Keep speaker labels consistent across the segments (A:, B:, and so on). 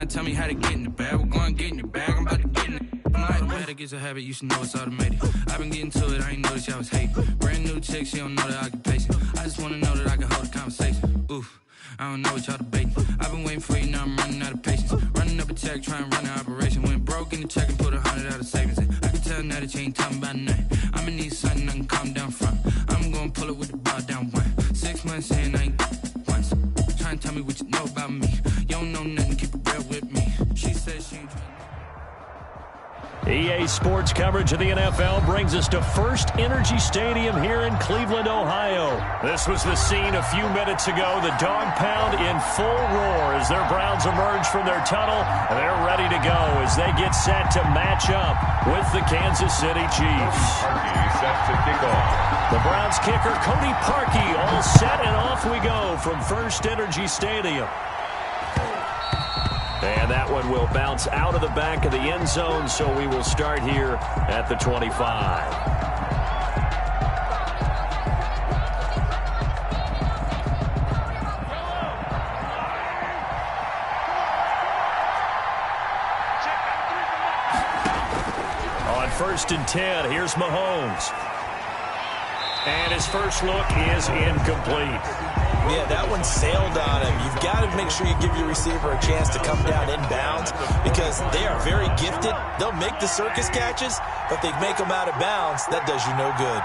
A: Tell me how to get in the bag. We're going to get in the bag. I'm about to get in it. I'm like, automatic is a habit. You should know it's automated. I've been getting to it. I ain't noticed y'all was hating. Brand new chick. She don't know the occupation. I just want to know that I can hold a conversation. Oof. I don't know what y'all debating. I've been waiting for you. Now I'm running out of patience. Running up a check. Trying to run an operation. Went broke in the check and put 100 out of savings in. I can tell now that you ain't talking about nothing. I'ma need something I can calm down from. I'm gonna pull it with the bar down one. 6 months in, I ain't once. Trying to tell me what you know about me. You don't know nothing, keep it real with me. She said she ain't
B: EA Sports coverage of the NFL brings us to First Energy Stadium here in Cleveland, Ohio. This was the scene a few minutes ago. The dog pound in full roar as their Browns emerge from their tunnel. They're ready to go as they get set to match up with the Kansas City Chiefs. The Browns kicker, Cody Parkey, all set, and off we go from First Energy Stadium. And that one will bounce out of the back of the end zone, so we will start here at the 25. On 1st and 10, here's Mahomes. And his first look is incomplete.
C: Yeah, that one sailed on him. You've got to make sure you give your receiver a chance to come down inbounds because they are very gifted. They'll make the circus catches, but they make them out of bounds. That does you no good.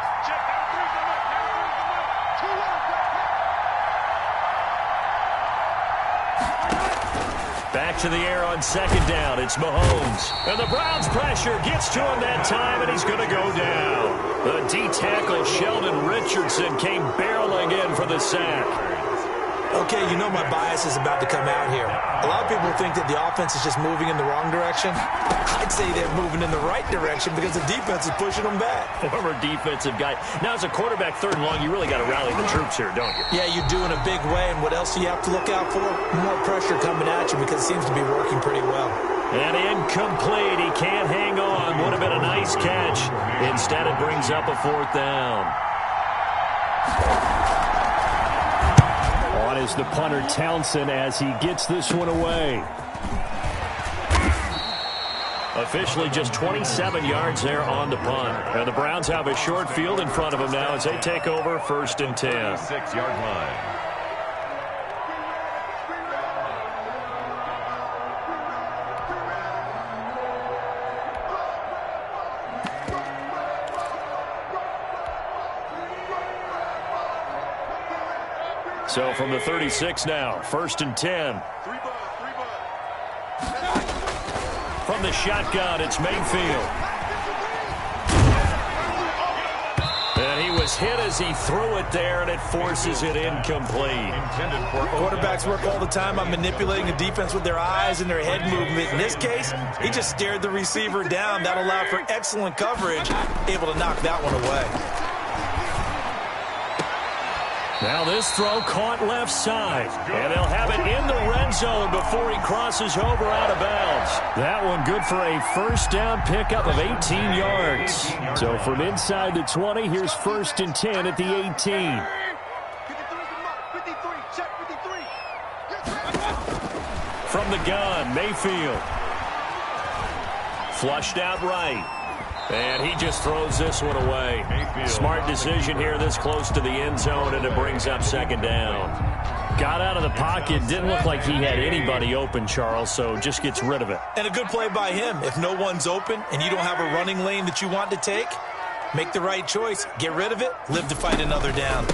B: Back to the air on 2nd down. It's Mahomes. And the Browns pressure gets to him that time, and he's going to go down. The D-tackle Sheldon Richardson came barreling in for the sack.
C: Okay, you know my bias is about to come out here. A lot of people think that the offense is just moving in the wrong direction. I'd say they're moving in the right direction because the defense is pushing them back.
B: Former defensive guy. Now, as a quarterback, 3rd and long, you really got to rally the troops here, don't you?
C: Yeah, you do in a big way. And what else do you have to look out for? More pressure coming at you because it seems to be working pretty well.
B: And incomplete. He can't hang on. Would have been a nice catch. Instead, it brings up a 4th down. On is the punter Townsend as he gets this one away. Officially just 27 yards there on the punt. And the Browns have a short field in front of them now as they take over 1st and 10.
D: 6-yard line.
B: So from the 36 now, 1st and 10. From the shotgun, it's Mayfield. And he was hit as he threw it there, and it forces it incomplete.
C: Quarterbacks work all the time on manipulating the defense with their eyes and their head movement. In this case, he just stared the receiver down. That allowed for excellent coverage, able to knock that one away.
B: Now this throw caught left side, and they'll have it in the red zone before he crosses over out of bounds. That one good for a 1st down pickup of 18 yards. So from inside the 20, here's 1st and 10 at the 18. From the gun, Mayfield. Flushed out right. And he just throws this one away. Smart decision here this close to the end zone, and it brings up 2nd down. Got out of the pocket. Didn't look like he had anybody open, Charles, so just gets rid of it.
C: And a good play by him. If no one's open and you don't have a running lane that you want to take, make the right choice. Get rid of it. Live to fight another down.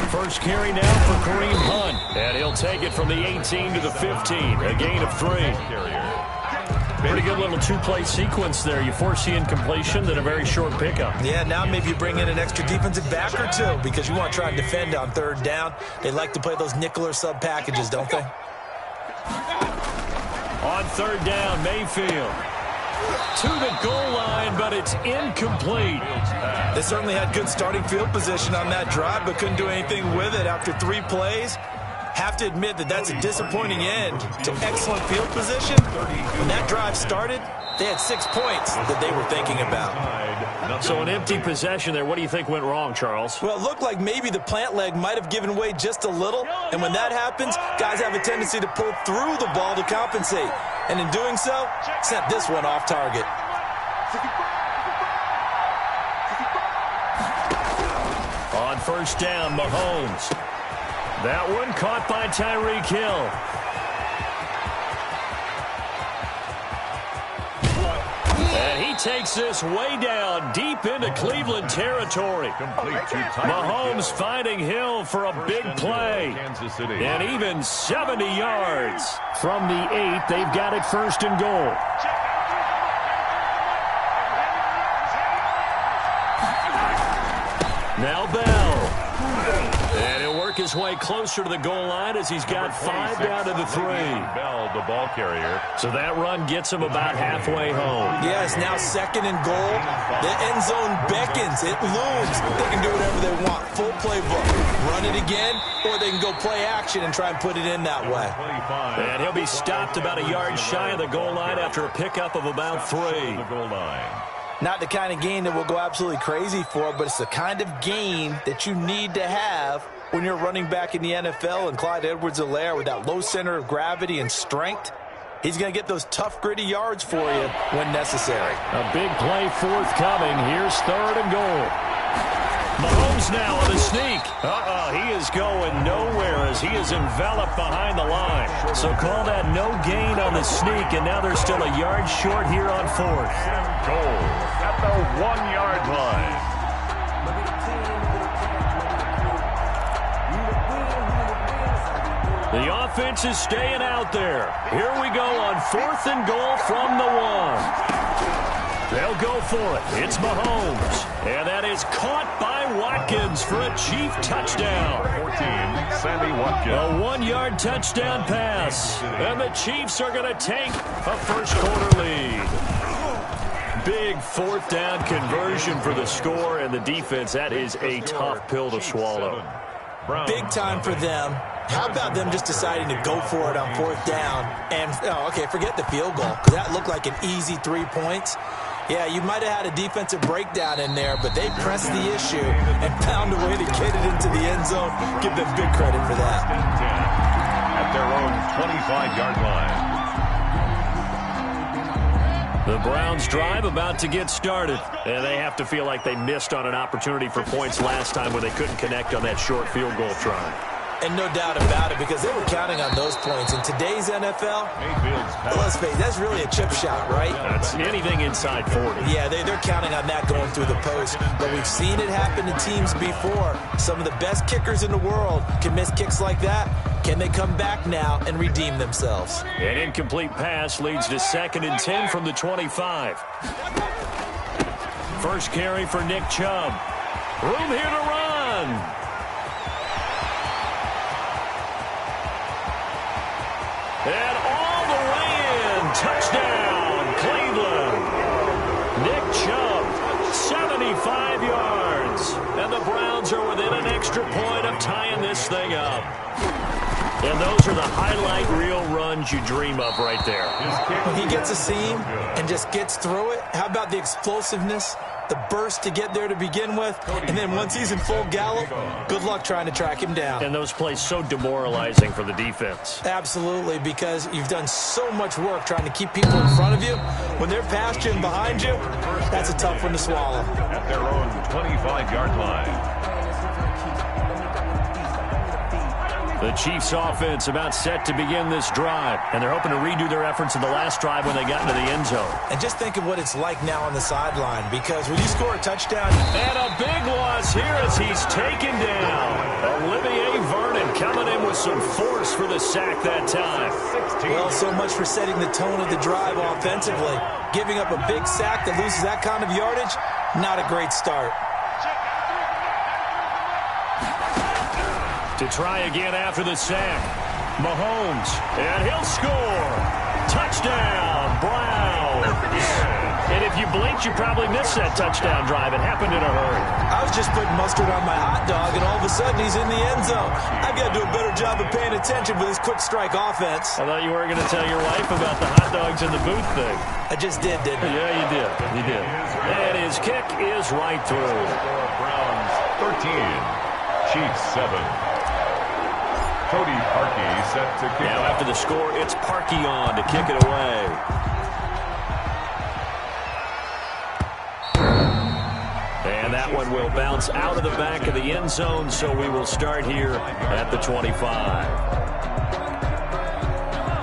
B: First carry now for Kareem Hunt. And he'll take it from the 18 to the 15. A gain of 3. Pretty good little 2-play sequence there. You force the incompletion, then a very short pickup.
C: Yeah, now maybe you bring in an extra defensive back or two because you want to try and defend on 3rd down. They like to play those nickel or sub packages, don't they?
B: On 3rd down, Mayfield. To the goal line, but it's incomplete.
C: They certainly had good starting field position on that drive, but couldn't do anything with it after 3 plays. Have to admit that that's a disappointing end to excellent field position. When that drive started, They had 6 points that they were thinking about.
B: So an empty possession there. What do you think went wrong, Charles?
C: Well, it looked like maybe the plant leg might have given way just a little. And when that happens, guys have a tendency to pull through the ball to compensate. And in doing so, sent this one off target.
B: On first down, Mahomes. That one caught by Tyreek Hill. And he takes this way down, deep into Cleveland territory. Mahomes finding Hill for a big play. And even 70 yards. From the 8, they've got it first and goal. Now Bell. And he'll work his way closer to the goal line as he's got 5 down to the 3.
D: Bell, the ball carrier.
B: So that run gets him about halfway home.
C: Yeah, it's now second and goal. The end zone beckons. It looms. They can do whatever they want. Full playbook. Run it again, or they can go play action and try and put it in that way.
B: And he'll be stopped about a yard shy of the goal line after a pickup of about 3.
D: The goal line.
C: Not the kind of gain that we'll go absolutely crazy for, but it's the kind of gain that you need to have when you're running back in the NFL. And Clyde Edwards-Helaire, with that low center of gravity and strength, he's going to get those tough, gritty yards for you when necessary.
B: A big play forthcoming. Here's third and goal. Mahomes now on the sneak. He is going nowhere as he is enveloped behind the line. So call that no gain on the sneak, and now they're still a yard short here on fourth.
D: And goal at the 1-yard line.
B: The offense is staying out there. Here we go on fourth and goal from the 1. They'll go for it. It's Mahomes. And that is caught by Watkins for a Chief touchdown.
D: 14, Sammy Watkins.
B: A 1-yard touchdown pass. And the Chiefs are going to take a first-quarter lead. Big fourth down conversion for the score, and the defense, that is a tough pill to swallow.
C: Big time for them. How about them just deciding to go for it on fourth down? And, forget the field goal, because that looked like an easy 3 points. Yeah, you might have had a defensive breakdown in there, but they pressed the issue and found a way to get it into the end zone. Give them big credit for that.
D: At their own 25-yard line.
B: The Browns drive about to get started, and they have to feel like they missed on an opportunity for points last time when they couldn't connect on that short field goal try.
C: And no doubt about it, because they were counting on those points. In today's NFL, let's face it, that's really a chip shot, right?
B: That's anything inside 40.
C: Yeah, they're counting on that going through the post. But we've seen it happen to teams before. Some of the best kickers in the world can miss kicks like that. Can they come back now and redeem themselves?
B: An incomplete pass leads to 2nd and 10 from the 25. First carry for Nick Chubb. Room here to run. And all the way in. Touchdown, Cleveland. Nick Chubb, 75 yards. And the Browns are within an extra point of tying this thing up. And those are the highlight reel runs you dream of right there.
C: When he gets a seam and just gets through it, how about the explosiveness, the burst to get there to begin with, and then once he's in full gallop, good luck trying to track him down.
B: And those plays so demoralizing for the defense.
C: Absolutely, because you've done so much work trying to keep people in front of you. When they're past you and behind you, that's a tough one to swallow.
D: At their own 25-yard line.
B: The Chiefs offense about set to begin this drive, and they're hoping to redo their efforts in the last drive when they got into the end zone.
C: And just think of what it's like now on the sideline, because when you score a touchdown...
B: And a big loss here as he's taken down. Olivier Vernon coming in with some force for the sack that time.
C: Well, so much for setting the tone of the drive offensively. Giving up a big sack that loses that kind of yardage, not a great start.
B: To try again after the sack. Mahomes, and he'll score. Touchdown, Browns. And if you blinked, you probably missed that touchdown drive. It happened in a hurry.
C: I was just putting mustard on my hot dog, and all of a sudden he's in the end zone. I've got to do a better job of paying attention with this quick strike offense.
B: I thought you weren't going to tell your wife about the hot dogs in the booth thing.
C: I just did, didn't I?
B: Yeah, you did. You did. And his kick is right through.
D: Browns 13, Chiefs 7. Cody Parkey set to kick.
B: Now after the score, it's Parkey on to kick it away. And that one will bounce out of the back of the end zone, so we will start here at the 25.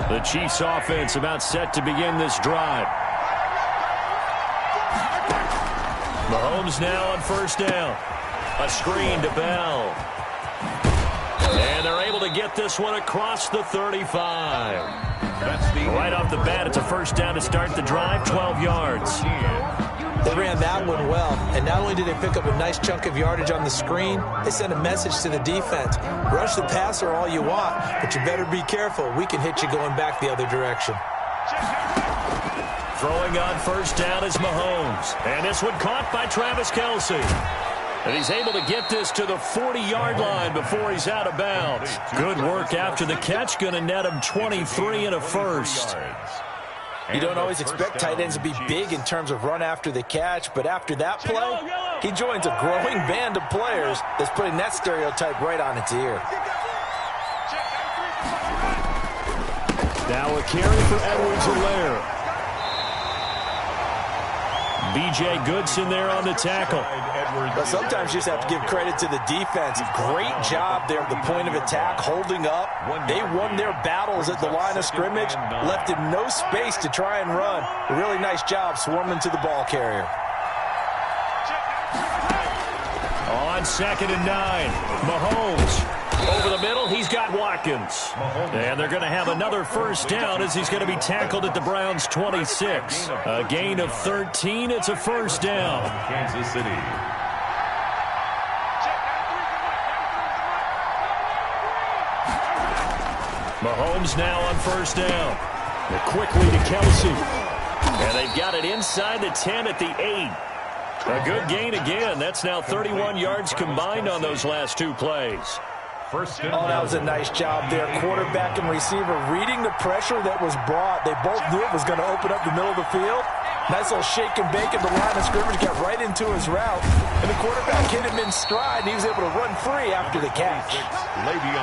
B: The Chiefs offense about set to begin this drive. Mahomes now on first down. A screen to Bell. And they're able to get this one across the 35. Right off the bat, it's a first down to start the drive, 12 yards.
C: They ran that one well, and not only did they pick up a nice chunk of yardage on the screen, they sent a message to the defense. Rush the passer all you want, but you better be careful. We can hit you going back the other direction.
B: Throwing on first down is Mahomes. And this one caught by Travis Kelce. And he's able to get this to the 40-yard line before he's out of bounds. Good work after the catch. Going to net him 23 and a first.
C: You don't always expect tight ends to be big in terms of run after the catch, but after that play, he joins a growing band of players that's putting that stereotype right on its ear.
B: Now a carry for Edwards-Helaire. B.J. Goodson there on the tackle.
C: But sometimes you just have to give credit to the defense. Great job there at the point of attack, holding up. They won their battles at the line of scrimmage, left him no space to try and run. A really nice job swarming to the ball carrier.
B: On 2nd and 9, Mahomes. Over the middle, he's got Watkins. And they're going to have another first down as he's going to be tackled at the Browns' 26. A gain of 13. It's a first down.
D: Kansas City.
B: Mahomes now on first down. And quickly to Kelce. And they've got it inside the 10 at the 8. A good gain again. That's now 31 yards combined on those last two plays.
C: Oh, that was a nice job there. Quarterback and receiver reading the pressure that was brought. They both knew it was going to open up the middle of the field. Nice little shake and bake at the line of scrimmage, got right into his route. And the quarterback hit him in stride, and he was able to run free after the catch.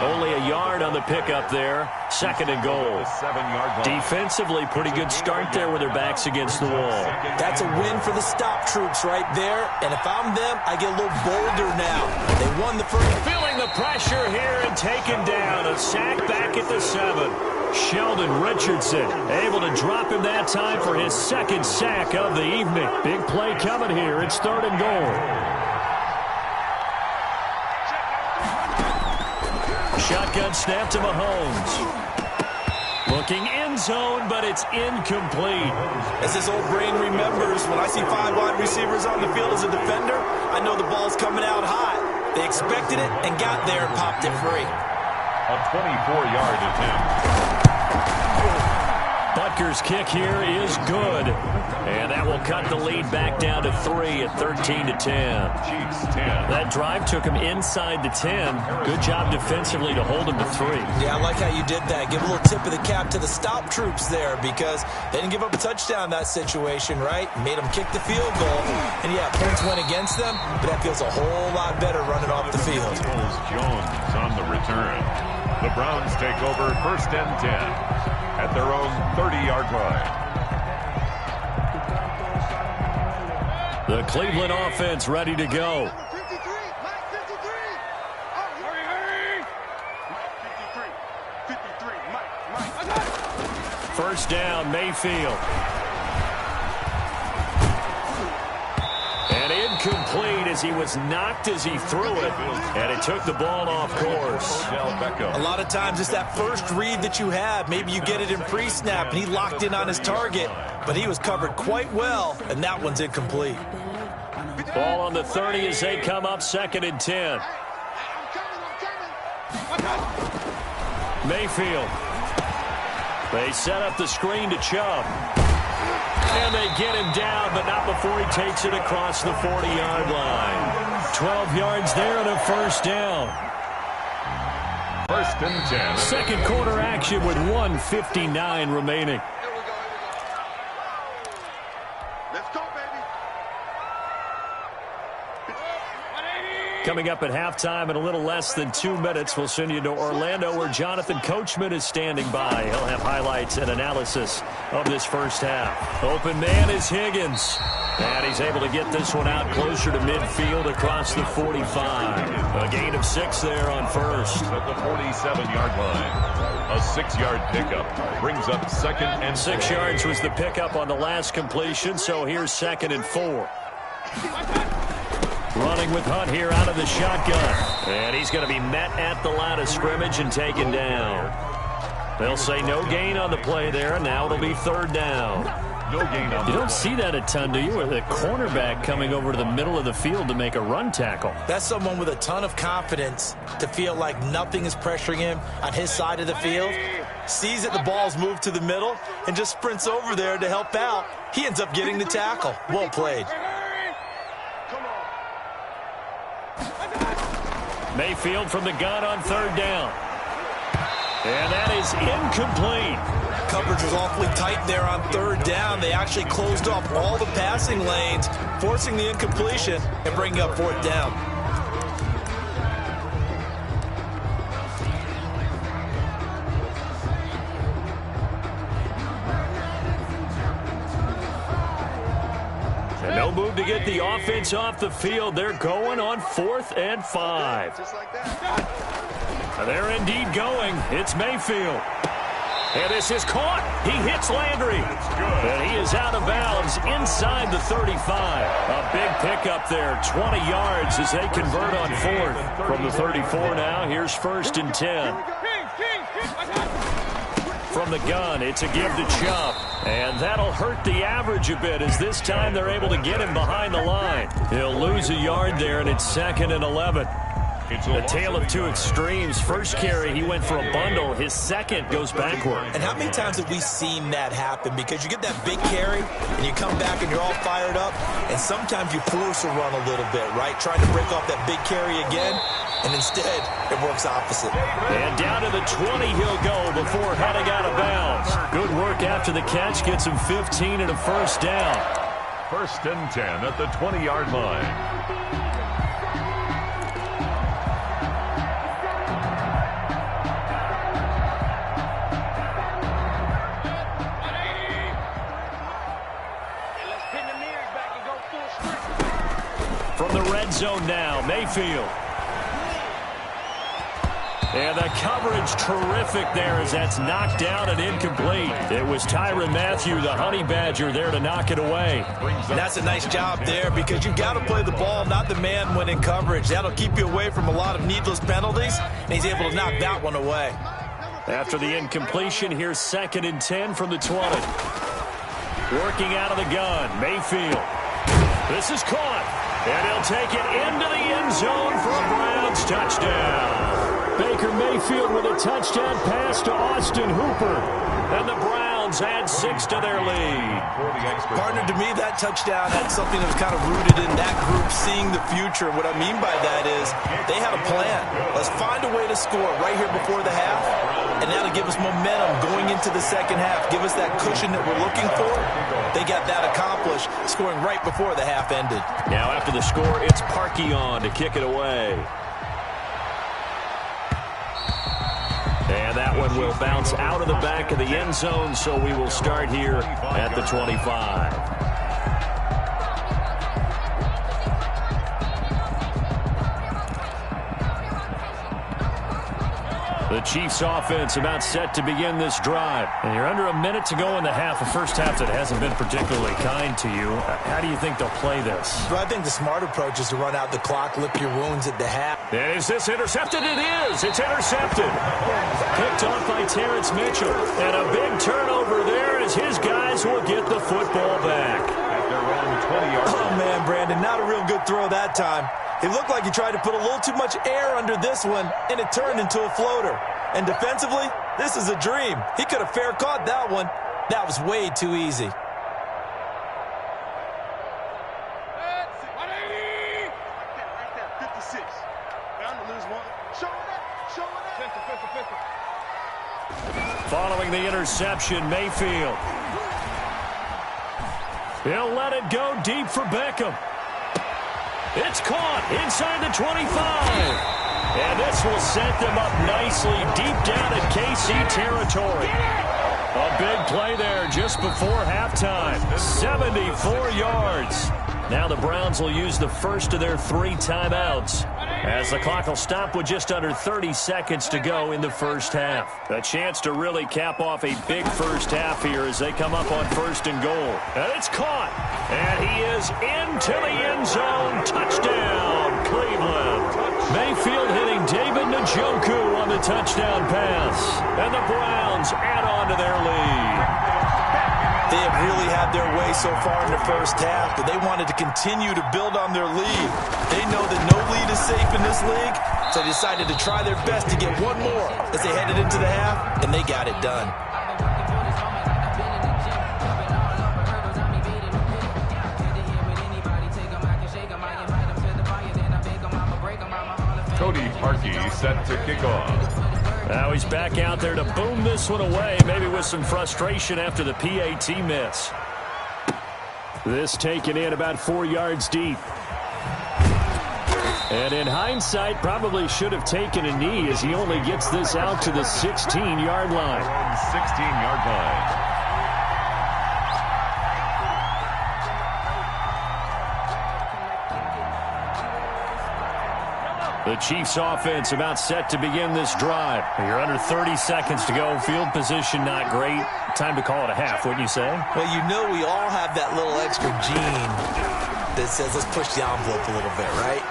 B: Only a yard on the pickup there. 2nd and goal. Defensively, pretty good start there with their backs against the wall.
C: That's a win for the stop troops right there. And if I'm them, I get a little bolder now. They won the first.
B: Feeling the pressure here and taken down. A sack back at the 7. Sheldon Richardson able to drop him that time for his 2nd sack of the evening. Big play coming here. It's 3rd and goal. Shotgun snap to Mahomes. Looking end zone, but it's incomplete.
C: As this old brain remembers, when I see 5 wide receivers on the field as a defender, I know the ball's coming out hot. They expected it and got there and popped it free.
D: A 24-yard attempt.
B: Butker's kick here is good. And that will cut the lead back down to 3 at 13-10.
D: Chiefs 10.
B: That drive took him inside the 10. Good job defensively to hold him to 3.
C: Yeah, I like how you did that. Give a little tip of the cap to the stop troops there because they didn't give up a touchdown in that situation, right? Made them kick the field goal. And, yeah, points went against them, but that feels a whole lot better running off the field.
D: Jones on the return. The Browns take over 1st and 10 at their own 30-yard line.
B: The Cleveland offense ready to go. First down, Mayfield. And incomplete as he was knocked as he threw it. And it took the ball off course.
C: A lot of times it's that first read that you have. Maybe you get it in pre-snap and he locked in on his target. But he was covered quite well, and that one's incomplete.
B: Ball on the 30 as they come up 2nd and 10. Mayfield. They set up the screen to Chubb. And they get him down, but not before he takes it across the 40-yard line. 12 yards there and a first down.
D: First and 10.
B: Second quarter action with 1:59 remaining.
E: Let's go, baby.
B: Coming up at halftime in a little less than 2 minutes, we'll send you to Orlando where Jonathan Coachman is standing by. He'll have highlights and analysis of this first half. Open man is Higgins. And he's able to get this one out closer to midfield across the 45. A gain of 6 there on first.
D: At the 47-yard line. A 6-yard pickup brings up second and
B: 6 yards was the pickup on the last completion, so here's 2nd and 4. Running with Hunt here out of the shotgun. And he's going to be met at the line of scrimmage and taken down. They'll say no gain on the play there, and now it'll be 3rd down.
D: No gain on the
B: You don't
D: play.
B: see that a ton, do you? With a cornerback coming over to the middle of the field to make a run tackle.
C: That's someone with a ton of confidence to feel like nothing is pressuring him on his side of the field. Sees that the ball's moved to the middle and just sprints over there to help out. He ends up getting the tackle. Well played.
B: Mayfield from the gun on 3rd down. And that is incomplete.
C: Coverage was awfully tight there on 3rd down. They actually closed off all the passing lanes, forcing the incompletion and bringing up 4th down.
B: And no move to get the offense off the field. They're going on 4th and 5.
E: Just like that.
B: They're indeed going. It's Mayfield. And this is caught. He hits Landry. And he is out of bounds inside the 35. A big pickup there. 20 yards as they convert on 4th. From the 34 now, here's 1st and 10. From the gun, it's a give to Chubb. And that'll hurt the average a bit as this time they're able to get him behind the line. He'll lose a yard there, and it's 2nd and 11. The tale of two extremes. First carry, he went for a bundle. His second goes backward.
C: And how many times have we seen that happen? Because you get that big carry, and you come back and you're all fired up, and sometimes you force a run a little bit, right? Trying to break off that big carry again, and instead it works opposite.
B: And down to the 20 he'll go before heading out of bounds. Good work after the catch. Gets him 15 and a first down.
D: 1st and 10 at the 20-yard line.
B: From the red zone now, Mayfield. And the coverage terrific there as that's knocked down and incomplete. It was Tyrann Mathieu, the Honey Badger, there to knock it away.
C: And that's a nice job there because you've got to play the ball, not the man when in coverage. That'll keep you away from a lot of needless penalties, and he's able to knock that one away.
B: After the incompletion, here's 2nd and 10 from the 20. Working out of the gun, Mayfield. This is caught, and he'll take it into the end zone for a Browns touchdown. Baker Mayfield with a touchdown pass to Austin Hooper. And the Browns add 6 to their lead.
C: Partner, to me, that touchdown had something that was kind of rooted in that group seeing the future. What I mean by that is they had a plan. Let's find a way to score right here before the half, and that'll give us momentum going into the second half, give us that cushion that we're looking for. They got that accomplished, scoring right before the half ended.
B: Now after the score, it's Parkey on to kick it away. And that one will bounce out of the back of the end zone, so we will start here at the 25. The Chiefs offense about set to begin this drive. And you're under a minute to go in the half, a first half that hasn't been particularly kind to you. How do you think they'll play this?
C: Well, I think the smart approach is to run out the clock, lick your wounds at the half.
B: And is this intercepted? It is. It's intercepted. Picked off by Terrence Mitchell. And a big turnover there as his guys will get the football back.
D: At their own 20-yard line.
C: Oh, man, Brandon, not a real good throw that time. It looked like he tried to put a little too much air under this one, and it turned into a floater. And defensively, this is a dream. He could have fair caught that one. That was way too easy.
B: Following the interception, Mayfield. He'll let it go deep for Beckham. It's caught inside the 25. And this will set them up nicely deep down in KC territory. A big play there just before halftime. 74 yards. Now the Browns will use the first of their 3 timeouts, as the clock will stop with just under 30 seconds to go in the first half. A chance to really cap off a big first half here as they come up on 1st and goal. And it's caught. And he is into the end zone. Touchdown, Cleveland. Mayfield hitting David Njoku on the touchdown pass. And the Browns add on to their lead.
C: They have really had their way so far in the first half, but they wanted to continue to build on their lead. They know that no lead is safe in this league, so they decided to try their best to get one more as they headed into the half, and they got it done.
D: Cody Parkey set to kick off.
B: Now he's back out there to boom this one away, maybe with some frustration after the PAT miss. This taken in about 4 yards deep. And in hindsight, probably should have taken a knee as he only gets this out to the 16-yard line.
D: 16-yard line.
B: The Chiefs offense about set to begin this drive. You're under 30 seconds to go. Field position not great. Time to call it a half, wouldn't you say?
C: Well, you know we all have that little extra gene that says let's push the envelope a little bit, right?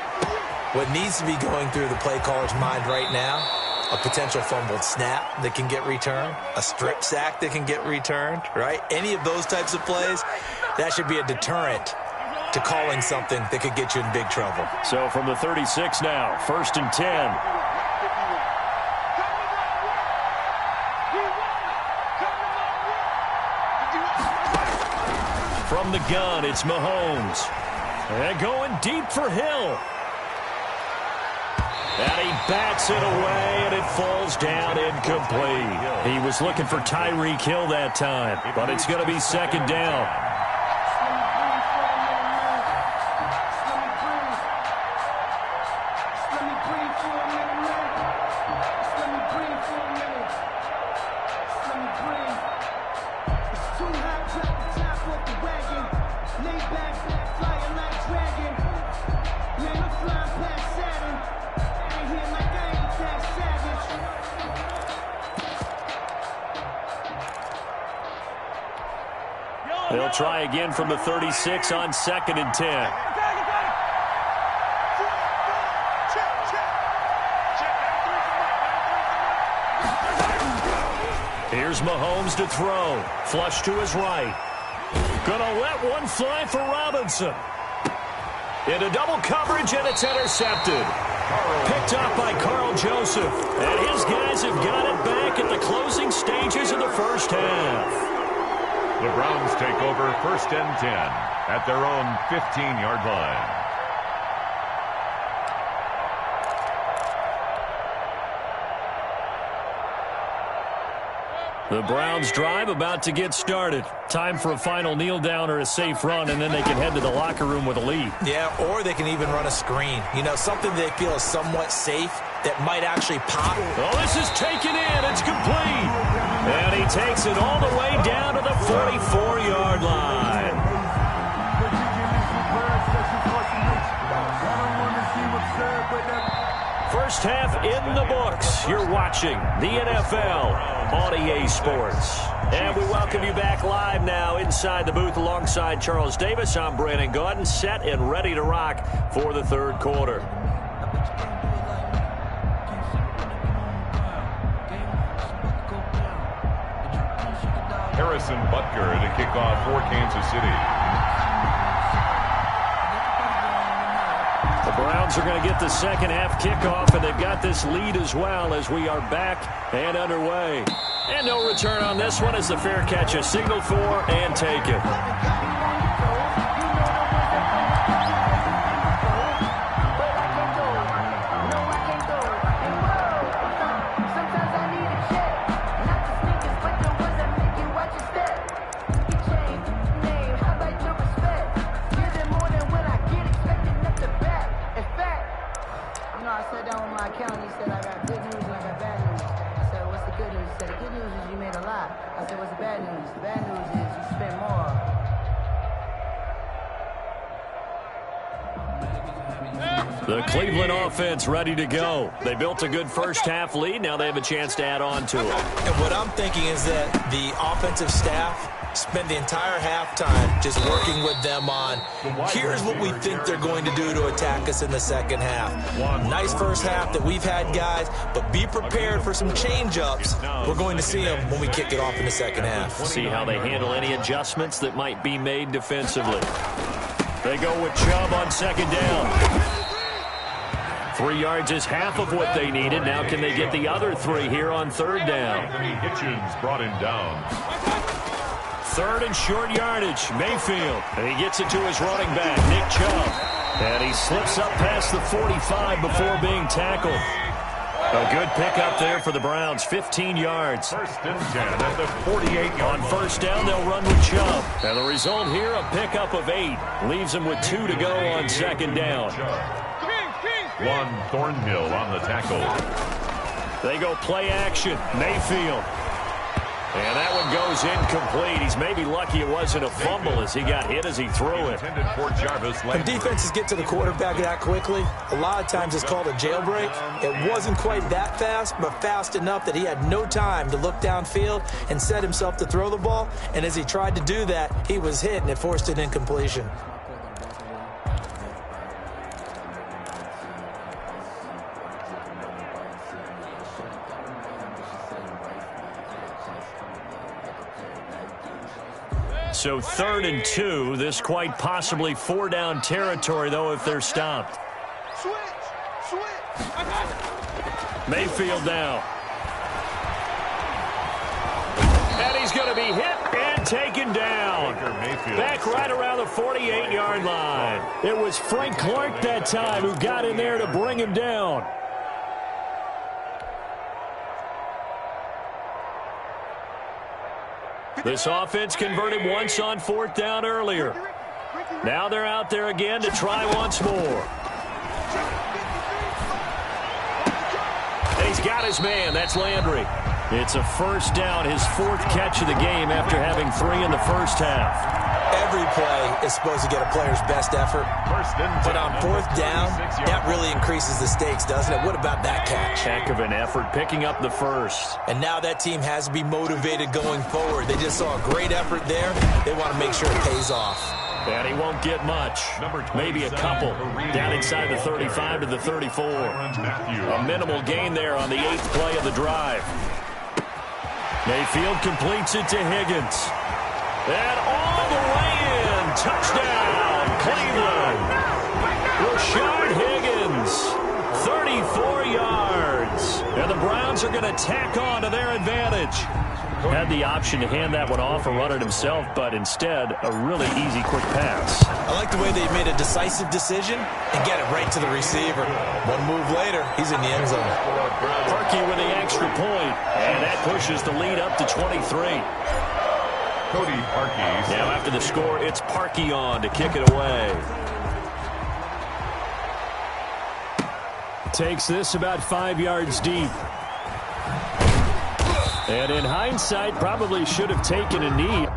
C: What needs to be going through the play caller's mind right now, a potential fumbled snap that can get returned, a strip sack that can get returned, right? Any of those types of plays, that should be a deterrent to calling something that could get you in big trouble.
B: So from the 36 now, 1st and 10. From the gun, it's Mahomes. And going deep for Hill. And he bats it away, and it falls down incomplete. He was looking for Tyreek Hill that time, but it's going to be 2nd down. They'll try again from the 36 on 2nd and 10. Here's Mahomes to throw. Flush to his right. Gonna let one fly for Robinson. Into double coverage, and it's intercepted. Picked up by Carl Joseph. And his guys have got it back at the closing stages of the first half.
D: The Browns take over 1st and 10 at their own 15-yard line.
B: The Browns drive about to get started. Time for a final kneel down or a safe run, and then they can head to the locker room with a lead.
C: Yeah, or they can even run a screen. You know, something they feel is somewhat safe that might actually pop.
B: Oh, this is taken in. It's complete. And he takes it all the way down to the 44-yard line. First half in the books. You're watching the NFL on EA Sports. And we welcome you back live now inside the booth alongside Charles Davis. I'm Brandon Gaudin, set and ready to rock for the 3rd quarter.
D: Harrison Butker to kick off for Kansas City.
B: The Browns are going to get the 2nd half kickoff, and they've got this lead as well as we are back and underway. And no return on this one as the fair catch is signaled for and taken.
F: I said, what's the bad news? The bad news is you spent more.
B: The Cleveland offense ready to go. They built a good first-half lead. Now they have a chance to add on to it.
C: And what I'm thinking is that the offensive staff spend the entire halftime just working with them on, here's what we think they're going to do to attack us in the second half. Nice first half that we've had, guys, but be prepared for some change-ups. We're going to see them when we kick it off in the second half.
B: See how they handle any adjustments that might be made defensively. They go with Chubb on second down. 3 yards is half of what they needed. Now can they get the other 3 here on third down?
D: Anthony Hitchens brought him down.
B: Third and short yardage, Mayfield. And he gets it to his running back, Nick Chubb. And he slips up past the 45 before being tackled. A good pickup there for the Browns, 15 yards.
D: First and 10 at the 48-yard
B: On first down, they'll run with Chubb. And the result here, a pickup of 8. Leaves them with 2 to go on second down.
D: One Thornhill on the tackle.
B: They go play action, Mayfield. And that one goes incomplete. He's maybe lucky it wasn't a fumble as he got hit as he threw it.
C: When defenses get to the quarterback that quickly, a lot of times it's called a jailbreak. It wasn't quite that fast, but fast enough that he had no time to look downfield and set himself to throw the ball. And as he tried to do that, he was hit, and it forced an incompletion.
B: So 3rd and 2, this quite possibly 4-down territory, though, if they're stopped. Mayfield now. And he's going to be hit and taken down. Back right around the 48-yard line. It was Frank Clark that time who got in there to bring him down. This offense converted once on 4th down earlier. Now they're out there again to try once more. He's got his man. That's Landry. It's a first down, his 4th catch of the game after having 3 in the first half.
C: Every play is supposed to get a player's best effort. But on 4th down, that really increases the stakes, doesn't it? What about that catch?
B: Heck of an effort, picking up the first.
C: And now that team has to be motivated going forward. They just saw a great effort there. They want to make sure it pays off.
B: And he won't get much. Maybe a couple. Down inside the 35 to the 34. A minimal gain there on the 8th play of the drive. Mayfield completes it to Higgins. And all the way in. Touchdown, Cleveland. Rashard Higgins, 34 yards. And the Browns are going to tack on to their advantage. Had the option to hand that one off or run it himself, but instead, a really easy, quick pass.
C: I like the way they made a decisive decision and get it right to the receiver. One move later, he's in the end zone.
B: Parkey with the extra point, and that pushes the lead up to 23.
D: Cody Parkey.
B: Now after the score, it's Parkey on to kick it away. Takes this about 5 yards deep. And in hindsight, probably should have taken a knee.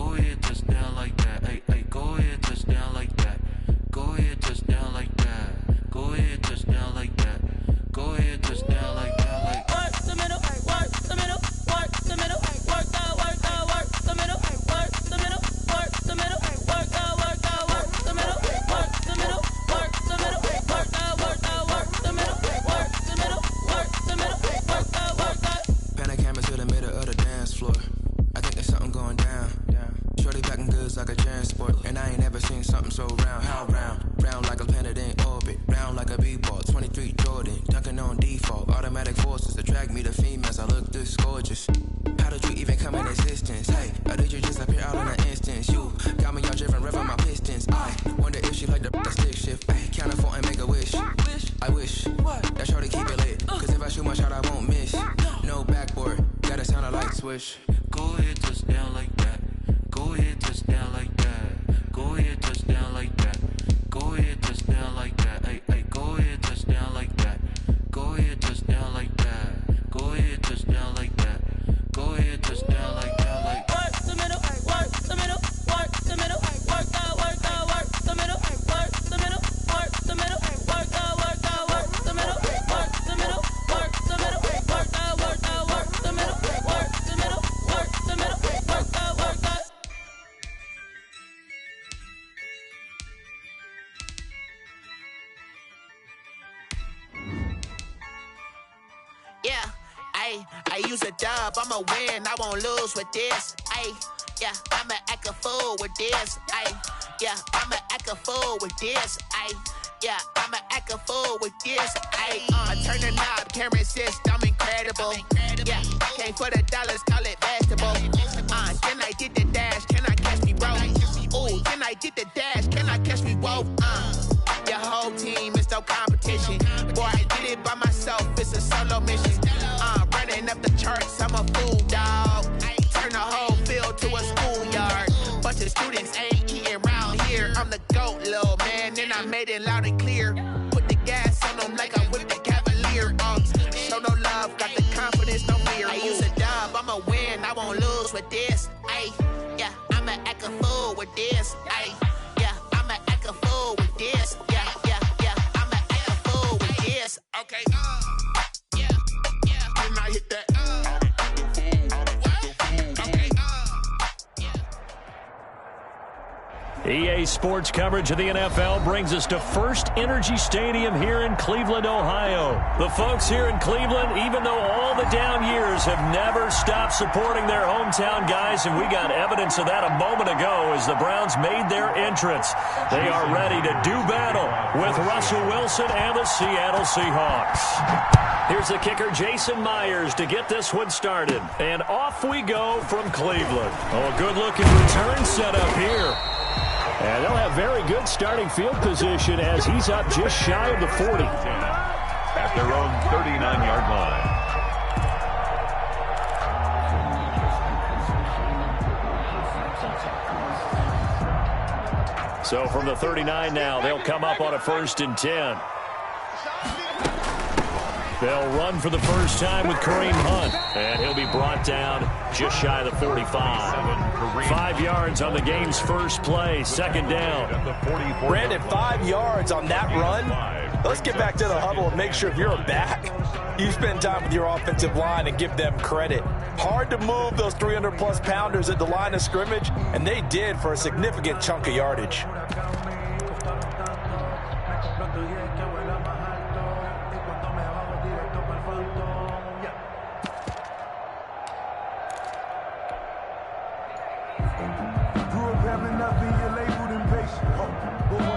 A: Go ahead, touchdown like that.
G: like a transport. And I ain't never seen something so round. How round? Round like a planet in orbit. Round like a b-ball. 23 Jordan. Dunking on default. Automatic forces attract me to females. I look this gorgeous. How did you even come in existence? Hey, or did you just appear out in an instance? You got me all driven, revving my pistons. I wonder if she like the stick shift. Hey, count it 4 and make a wish. I wish that shorty keep it lit. Cause if I shoot my shot, I won't miss. No backboard, gotta sound a like swish.
A: Go ahead, touch down like that. Go ahead, touch down like that. Go ahead, touch down like that. Go ahead, touch down like that. Hey, hey, go ahead, touch down like that. Go ahead, touch down like that. Go ahead, touch down like that. Go ahead, touch down like that. Like work the middle, work the middle, work the middle, work that, work that, work the middle, work the middle, work the middle, work that, work that, work the middle, work the middle, work the middle, work that, work that, work the middle, work the middle, work the middle, work that, work that.
H: Yeah, I use a dub, I'ma win, I won't lose with this. Yeah, I'ma act a fool with this. Yeah, I'ma act a fool with this. Yeah, I'ma act a fool with this. I turn the knob, can't resist, I'm incredible. Yeah, came for the dollars, call it vegetable. Can I get the dash? Can I catch me, bro? Ooh, can I get the dash? Can I catch me, whoa? Your whole team is no competition. Boy, I did it by myself, it's a solo mission. Running up the charts, I'm a fool, dog. Turn the whole field to a schoolyard. Bunch of students ain't eating round here. I'm the GOAT, little man, and I made it loud and clear. Put the gas on them like I'm with the Cavalier. Show no love, got the confidence, no fear. I use a dub, I'ma win, I won't lose with this. Yeah, I'ma act a fool with this. Yeah, I'ma act a fool with this. Yeah, I'ma act a fool with this. Okay, yeah, can I hit that?
B: EA Sports coverage of the NFL brings us to First Energy Stadium here in Cleveland, Ohio. The folks here in Cleveland, even though all the down years, have never stopped supporting their hometown guys, and we got evidence of that a moment ago as the Browns made their entrance. They are ready to do battle with Russell Wilson and the Seattle Seahawks. Here's the kicker, Jason Myers, to get this one started. And off we go from Cleveland. Oh, a good-looking return set up here. And they'll have very good starting field position as he's up just shy of the 40.
D: At their own 39-yard line.
B: So from the 39 now, they'll come up on a 1st and 10. They'll run for the first time with Kareem Hunt, and he'll be brought down just shy of the 45. 5 yards on the game's first play, 2nd down.
C: Brandon, 5 yards on that run. Let's get back to the huddle and make sure if you're a back, you spend time with your offensive line and give them credit. Hard to move those 300-plus pounders at the line of scrimmage, and they did for a significant chunk of yardage.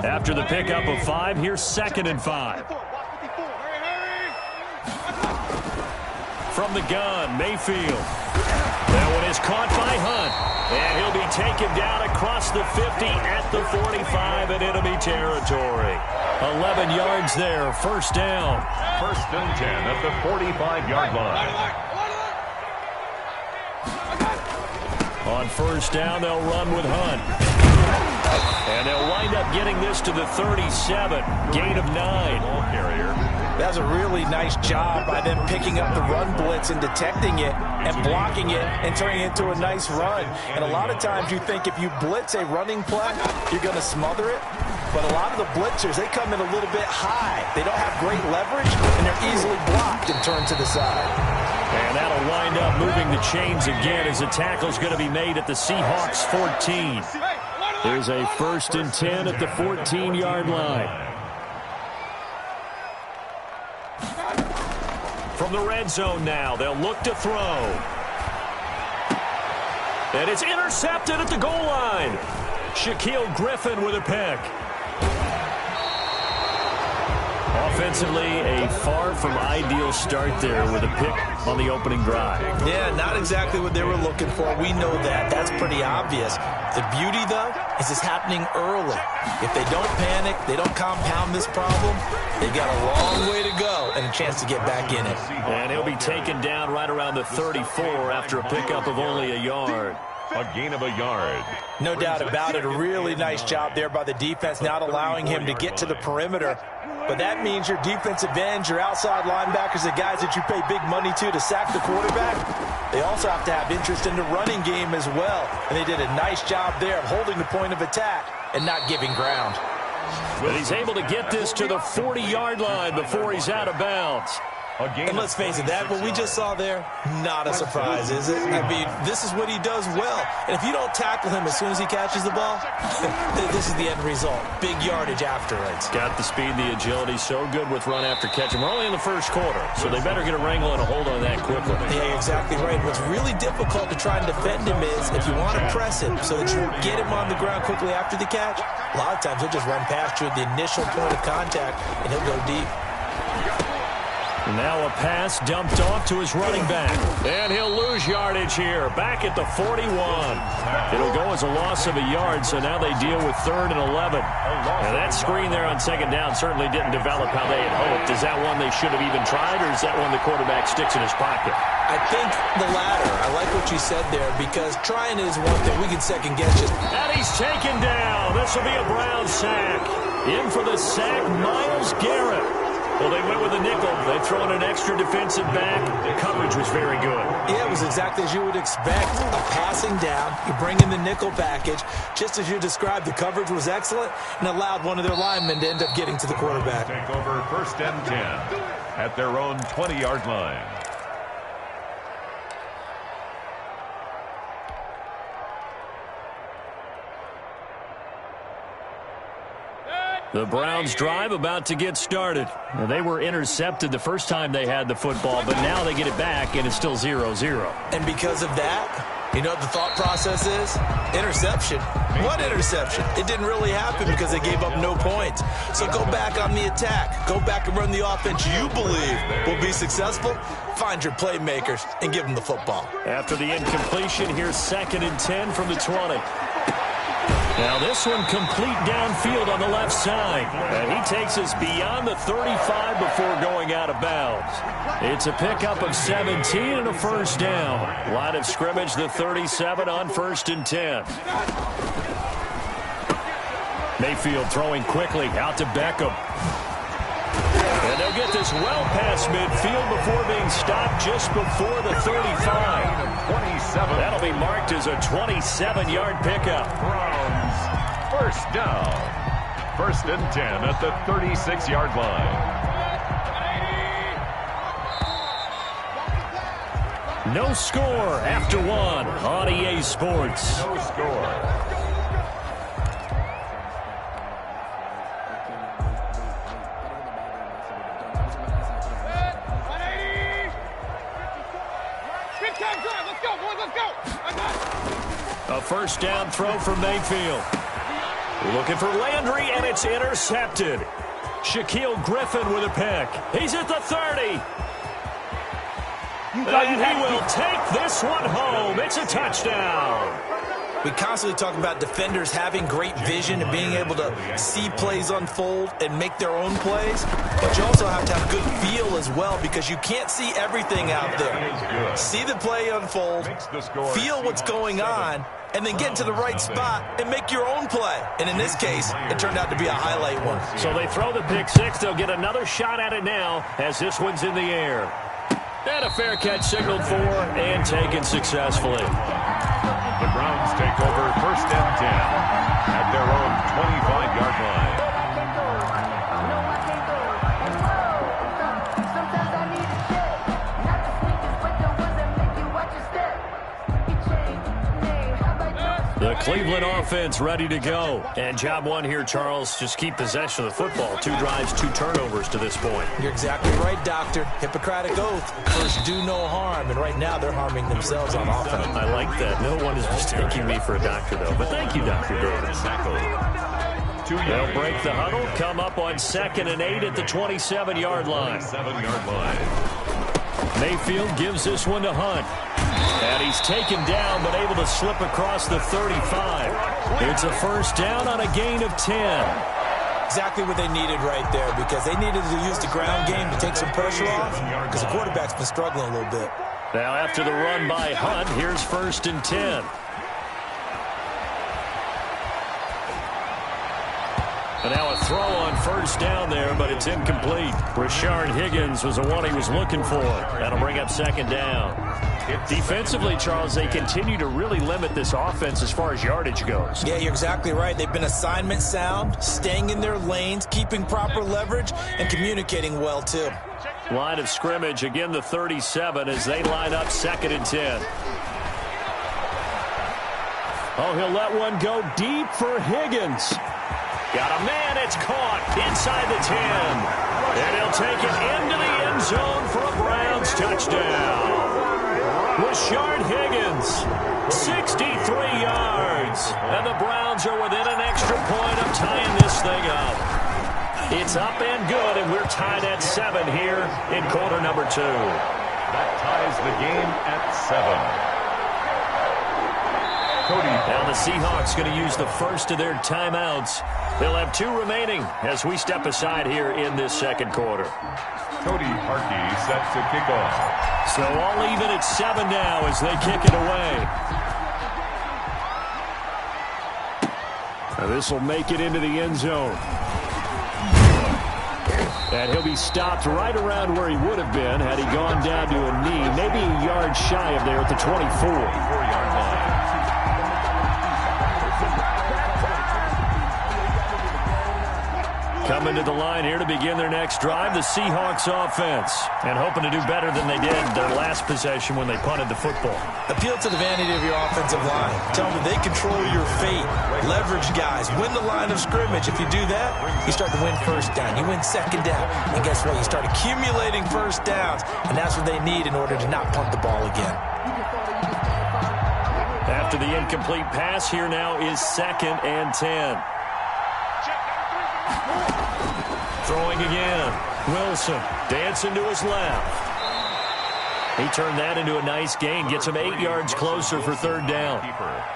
B: After the pickup of 5, here's 2nd and 5. From the gun, Mayfield. That one is caught by Hunt. And he'll be taken down across the 50 at the 45 in enemy territory. 11 yards there, 1st down.
D: 1st and 10 at the 45-yard line.
B: On 1st down, they'll run with Hunt. And they'll wind up getting this to the 37. Gain of 9.
D: Ball carrier.
C: That's a really nice job by them picking up the run blitz and detecting it and blocking it and turning it into a nice run. And a lot of times you think if you blitz a running play, you're going to smother it. But a lot of the blitzers, they come in a little bit high. They don't have great leverage, and they're easily blocked and turned to the side.
B: And that'll wind up moving the chains again as the tackle's going to be made at the Seahawks 14. There's a 1st and 10 at the 14-yard line. From the red zone now, they'll look to throw. And it's intercepted at the goal line. Shaquille Griffin with a pick. Offensively, a far from ideal start there with a pick on the opening drive.
C: Yeah, not exactly what they were looking for. We know that. That's pretty obvious. The beauty, though, is it's happening early. If they don't panic, they don't compound this problem, they've got a long way to go and a chance to get back in it.
B: And he'll be taken down right around the 34 after a pickup of only a yard.
D: A gain of a yard.
C: No doubt about it. A really nice job there by the defense, not allowing him to get to the perimeter. But that means your defensive ends, your outside linebackers, the guys that you pay big money to sack the quarterback, they also have to have interest in the running game as well. And they did a nice job there of holding the point of attack and not giving ground.
B: But he's able to get this to the 40-yard line before he's out of bounds.
C: And let's face it, that what we just saw there, not a surprise, is it? I mean, this is what he does well. And if you don't tackle him as soon as he catches the ball, this is the end result. Big yardage afterwards.
B: Got the speed, the agility, so good with run after catch. And we're only in the first quarter, so they better get a wrangle and a hold on that quickly.
C: Yeah, you're exactly right. What's really difficult to try and defend him is if you want to press him so that you get him on the ground quickly after the catch, a lot of times he'll just run past you at the initial point of contact, and he'll go deep.
B: Now a pass dumped off to his running back. And he'll lose yardage here. Back at the 41. It'll go as a loss of a yard, so now they deal with 3rd and 11. And that screen there on 2nd down certainly didn't develop how they had hoped. Is that one they should have even tried, or is that one the quarterback sticks in his pocket?
C: I think the latter. I like what you said there, because trying is one thing. We can second guess just.
B: And he's taken down. This will be a Brown sack. In for the sack, Myles Garrett. Well, they went with a nickel. They've thrown an extra defensive back. The coverage was very good.
C: Yeah, it was exactly as you would expect. A passing down. You bring in the nickel package. Just as you described, the coverage was excellent and allowed one of their linemen to end up getting to the quarterback.
D: Take over 1st and 10 at their own 20-yard line.
B: The Browns drive about to get started. Well, they were intercepted the first time they had the football, but now they get it back, and it's still 0-0.
C: And because of that, you know what the thought process is? Interception. What interception? It didn't really happen because they gave up no points. So go back on the attack. Go back and run the offense you believe will be successful. Find your playmakers and give them the football.
B: After the incompletion, here's 2nd and 10 from the 20. Now this one complete downfield on the left side. And he takes us beyond the 35 before going out of bounds. It's a pickup of 17 and a 1st down. Line of scrimmage, the 37 on 1st and 10. Mayfield throwing quickly out to Beckham. And they'll get this well past midfield before being stopped just before the 35.
D: 27.
B: That'll be marked as a 27-yard pickup.
D: Browns, 1st down. 1st and 10 at the 36-yard line.
B: No score after 1 on EA Sports.
D: No score.
B: A 1st down throw from Mayfield. Looking for Landry, and it's intercepted. Shaquille Griffin with a pick. He's at the 30. And he will take this one home. It's a touchdown.
C: We constantly talk about defenders having great vision and being able to see plays unfold and make their own plays. But you also have to have good feel as well, because you can't see everything out there. See the play unfold, feel what's going on, and then get to the right spot and make your own play. And in this case, it turned out to be a highlight one.
B: So they throw the pick 6. They'll get another shot at it now as this one's in the air. And a fair catch signaled for and taken successfully.
D: The Browns take over 1st and 10 at their own 25-yard line.
B: The Cleveland offense ready to go. And job one here, Charles, just keep possession of the football. 2 drives, 2 turnovers to this point.
C: You're exactly right, Doctor. Hippocratic oath. First, do no harm. And right now, they're harming themselves on offense.
B: I like that. No one is mistaking me for a doctor, though. But thank you, Dr. Davis. They'll break the huddle, come up on 2nd and 8 at the 27-yard line.
D: 27-yard line.
B: Mayfield gives this one to Hunt. And he's taken down, but able to slip across the 35. It's a first down on a gain of 10.
C: Exactly what they needed right there, because they needed to use the ground game to take some pressure off, because the quarterback's been struggling a little bit.
B: Now after the run by Hunt, here's 1st and 10. And now a throw on first down there, but it's incomplete. Rashard Higgins was the one he was looking for. That'll bring up 2nd down. Defensively, Charles, they continue to really limit this offense as far as yardage goes.
C: Yeah, you're exactly right. They've been assignment sound, staying in their lanes, keeping proper leverage, and communicating well, too.
B: Line of scrimmage, again the 37 as they line up 2nd and 10. Oh, he'll let one go deep for Higgins. Got a man, it's caught inside the 10. And he'll take it into the end zone for a Browns touchdown. Rashard Higgins, 63 yards. And the Browns are within an extra point of tying this thing up. It's up and good, and we're tied at 7 here in quarter number 2.
D: That ties the game at 7.
B: Now the Seahawks going to use the first of their timeouts. They'll have 2 remaining as we step aside here in this 2nd quarter.
D: Cody Parkey set to kick off.
B: So all even at 7 now as they kick it away. Now this will make it into the end zone. And he'll be stopped right around where he would have been had he gone down to a knee, maybe a yard shy of there at the 24-yard line. Coming to the line here to begin their next drive, the Seahawks offense. And hoping to do better than they did their last possession when they punted the football.
C: Appeal to the vanity of your offensive line. Tell them they control your fate. Leverage guys. Win the line of scrimmage. If you do that, you start to win first down. You win 2nd down. And guess what? You start accumulating first downs. And that's what they need in order to not punt the ball again.
B: After the incomplete pass, here now is 2nd and 10. Throwing again. Wilson dancing to his left. He turned that into a nice gain. Gets him 8 yards closer for 3rd down.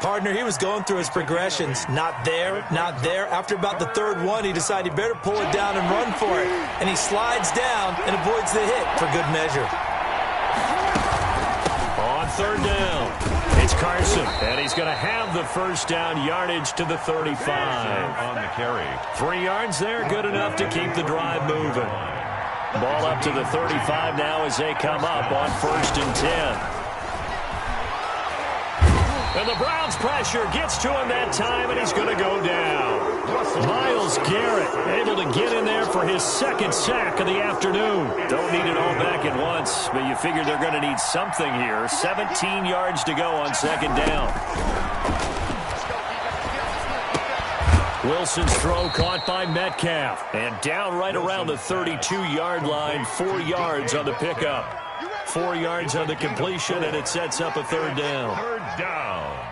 C: Partner, he was going through his progressions. Not there, not there. After about the 3rd one, he decided he better pull it down and run for it. And he slides down and avoids the hit for good measure.
B: On 3rd down, it's Carson. And he's going to have the first down yardage to the 35.
D: On the carry.
B: 3 yards there, good enough to keep the drive moving. Ball up to the 35 now as they come up on 1st and 10. And the Browns pressure gets to him that time, and he's going to go down. Myles Garrett able to get in there for his 2nd sack of the afternoon. Don't need it all back at once, but you figure they're going to need something here. 17 yards to go on 2nd down. Wilson's throw caught by Metcalf. And down right around the 32-yard line, 4 yards on the pickup. 4 yards on the completion, and it sets up a 3rd down.
D: 3rd down.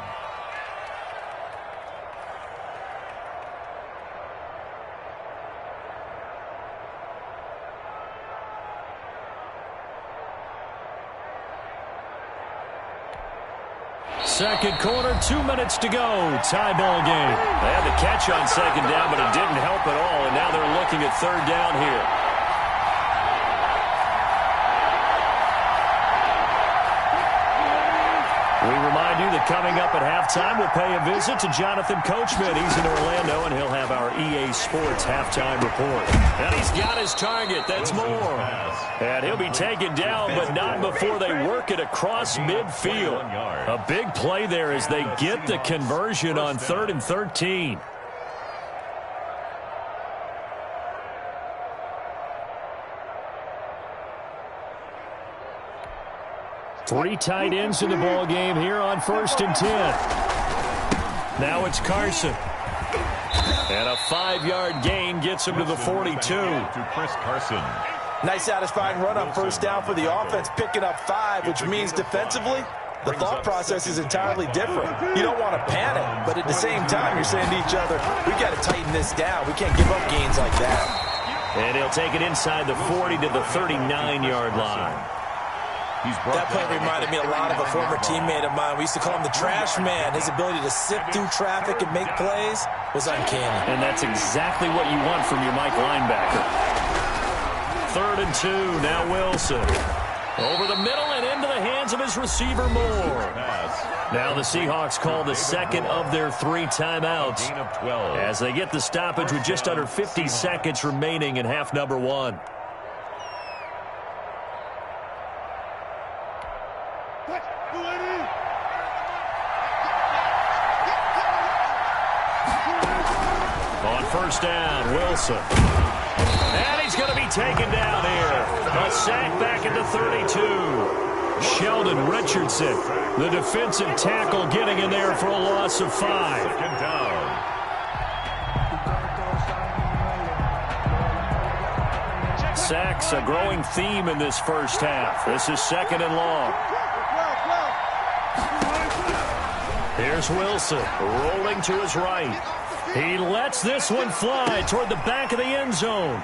B: Second quarter, 2 minutes to go. Tie ball game. They had the catch on 2nd down, but it didn't help at all, and now they're looking at 3rd down here. We remind you that coming up at halftime, we'll pay a visit to Jonathan Coachman. He's in Orlando, and he'll have our EA Sports halftime report. And he's got his target. That's more. And he'll be taken down, but not before they work it across midfield. A big play there as they get the conversion on 3rd and 13. Three tight ends in the ball game here on 1st and 10. Now it's Carson. And a 5-yard gain gets him to the 42.
D: To Chris Carson.
C: Nice satisfying run on first down for the offense, picking up 5, which means defensively, the thought process is entirely different. You don't want to panic, but at the same time, you're saying to each other, we've got to tighten this down. We can't give up gains like that.
B: And he'll take it inside the 40 to the 39-yard line.
C: That play reminded me a lot of a former teammate of mine. We used to call him the trash man. His ability to sift through traffic and make plays was uncanny.
B: And that's exactly what you want from your Mike linebacker. 3rd and 2, now Wilson. Over the middle and into the hands of his receiver, Moore. Now the Seahawks call the second of their 3 timeouts as they get the stoppage with just under 50 seconds remaining in half number 1. On first down, Wilson. And he's going to be taken down here. A sack back at the 32. Sheldon Richardson, the defensive tackle, getting in there for a loss of 5.
D: Second down.
B: Sacks, a growing theme in this first half. This is 2nd and long. Here's Wilson, rolling to his right. He lets this one fly toward the back of the end zone.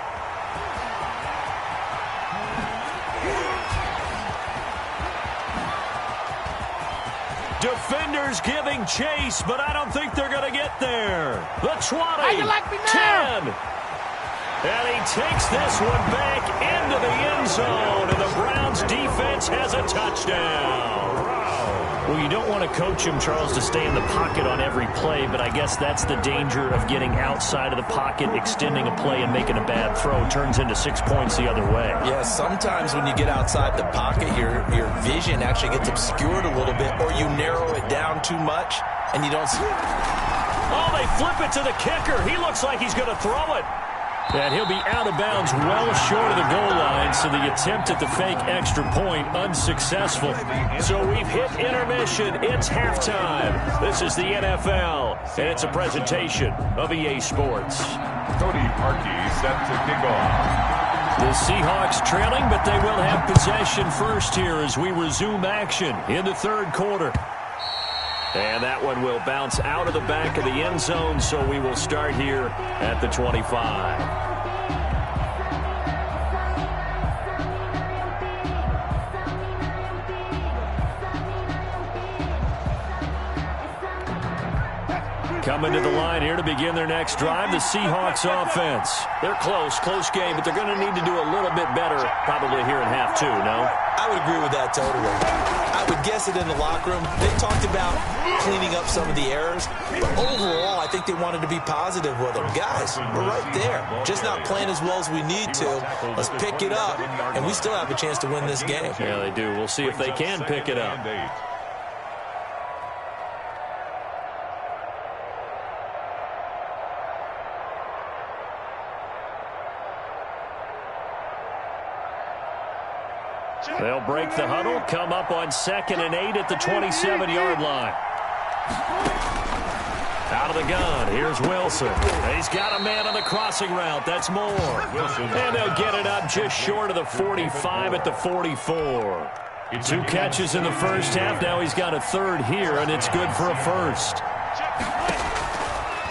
B: Defenders giving chase, but I don't think they're going to get there. The 20,
H: How you like me now?
B: 10. And he takes this one back into the end zone, and the Browns defense has a touchdown. Well, you don't want to coach him, Charles, to stay in the pocket on every play, but I guess that's the danger of getting outside of the pocket, extending a play, and making a bad throw. Turns into 6 points the other way.
C: Yeah, sometimes when you get outside the pocket, your vision actually gets obscured a little bit, or you narrow it down too much, and you don't see it.
B: Oh, they flip it to the kicker. He looks like he's going to throw it. And he'll be out of bounds well short of the goal line, so the attempt at the fake extra point unsuccessful. So we've hit intermission. It's halftime. This is the NFL, and it's a presentation of EA Sports.
D: Cody Parkey set to kick off.
B: The Seahawks trailing, but they will have possession first here as we resume action in the 3rd quarter. And that one will bounce out of the back of the end zone, so we will start here at the 25. Coming to the line here to begin their next drive, the Seahawks offense. They're close game, but they're going to need to do a little bit better probably here in half 2, no?
C: I would agree with that totally. I would guess it in the locker room. They talked about cleaning up some of the errors, but overall, I think they wanted to be positive with them. Guys, we're right there. Just not playing as well as we need to. Let's pick it up, and we still have a chance to win this game.
B: Yeah, they do. We'll see if they can pick it up. They'll break the huddle, come up on 2nd and 8 at the 27-yard line. Out of the gun, here's Wilson. He's got a man on the crossing route. That's Moore. And they'll get it up just short of the 45 at the 44. 2 catches in the first half. Now he's got a 3rd here, and it's good for a first.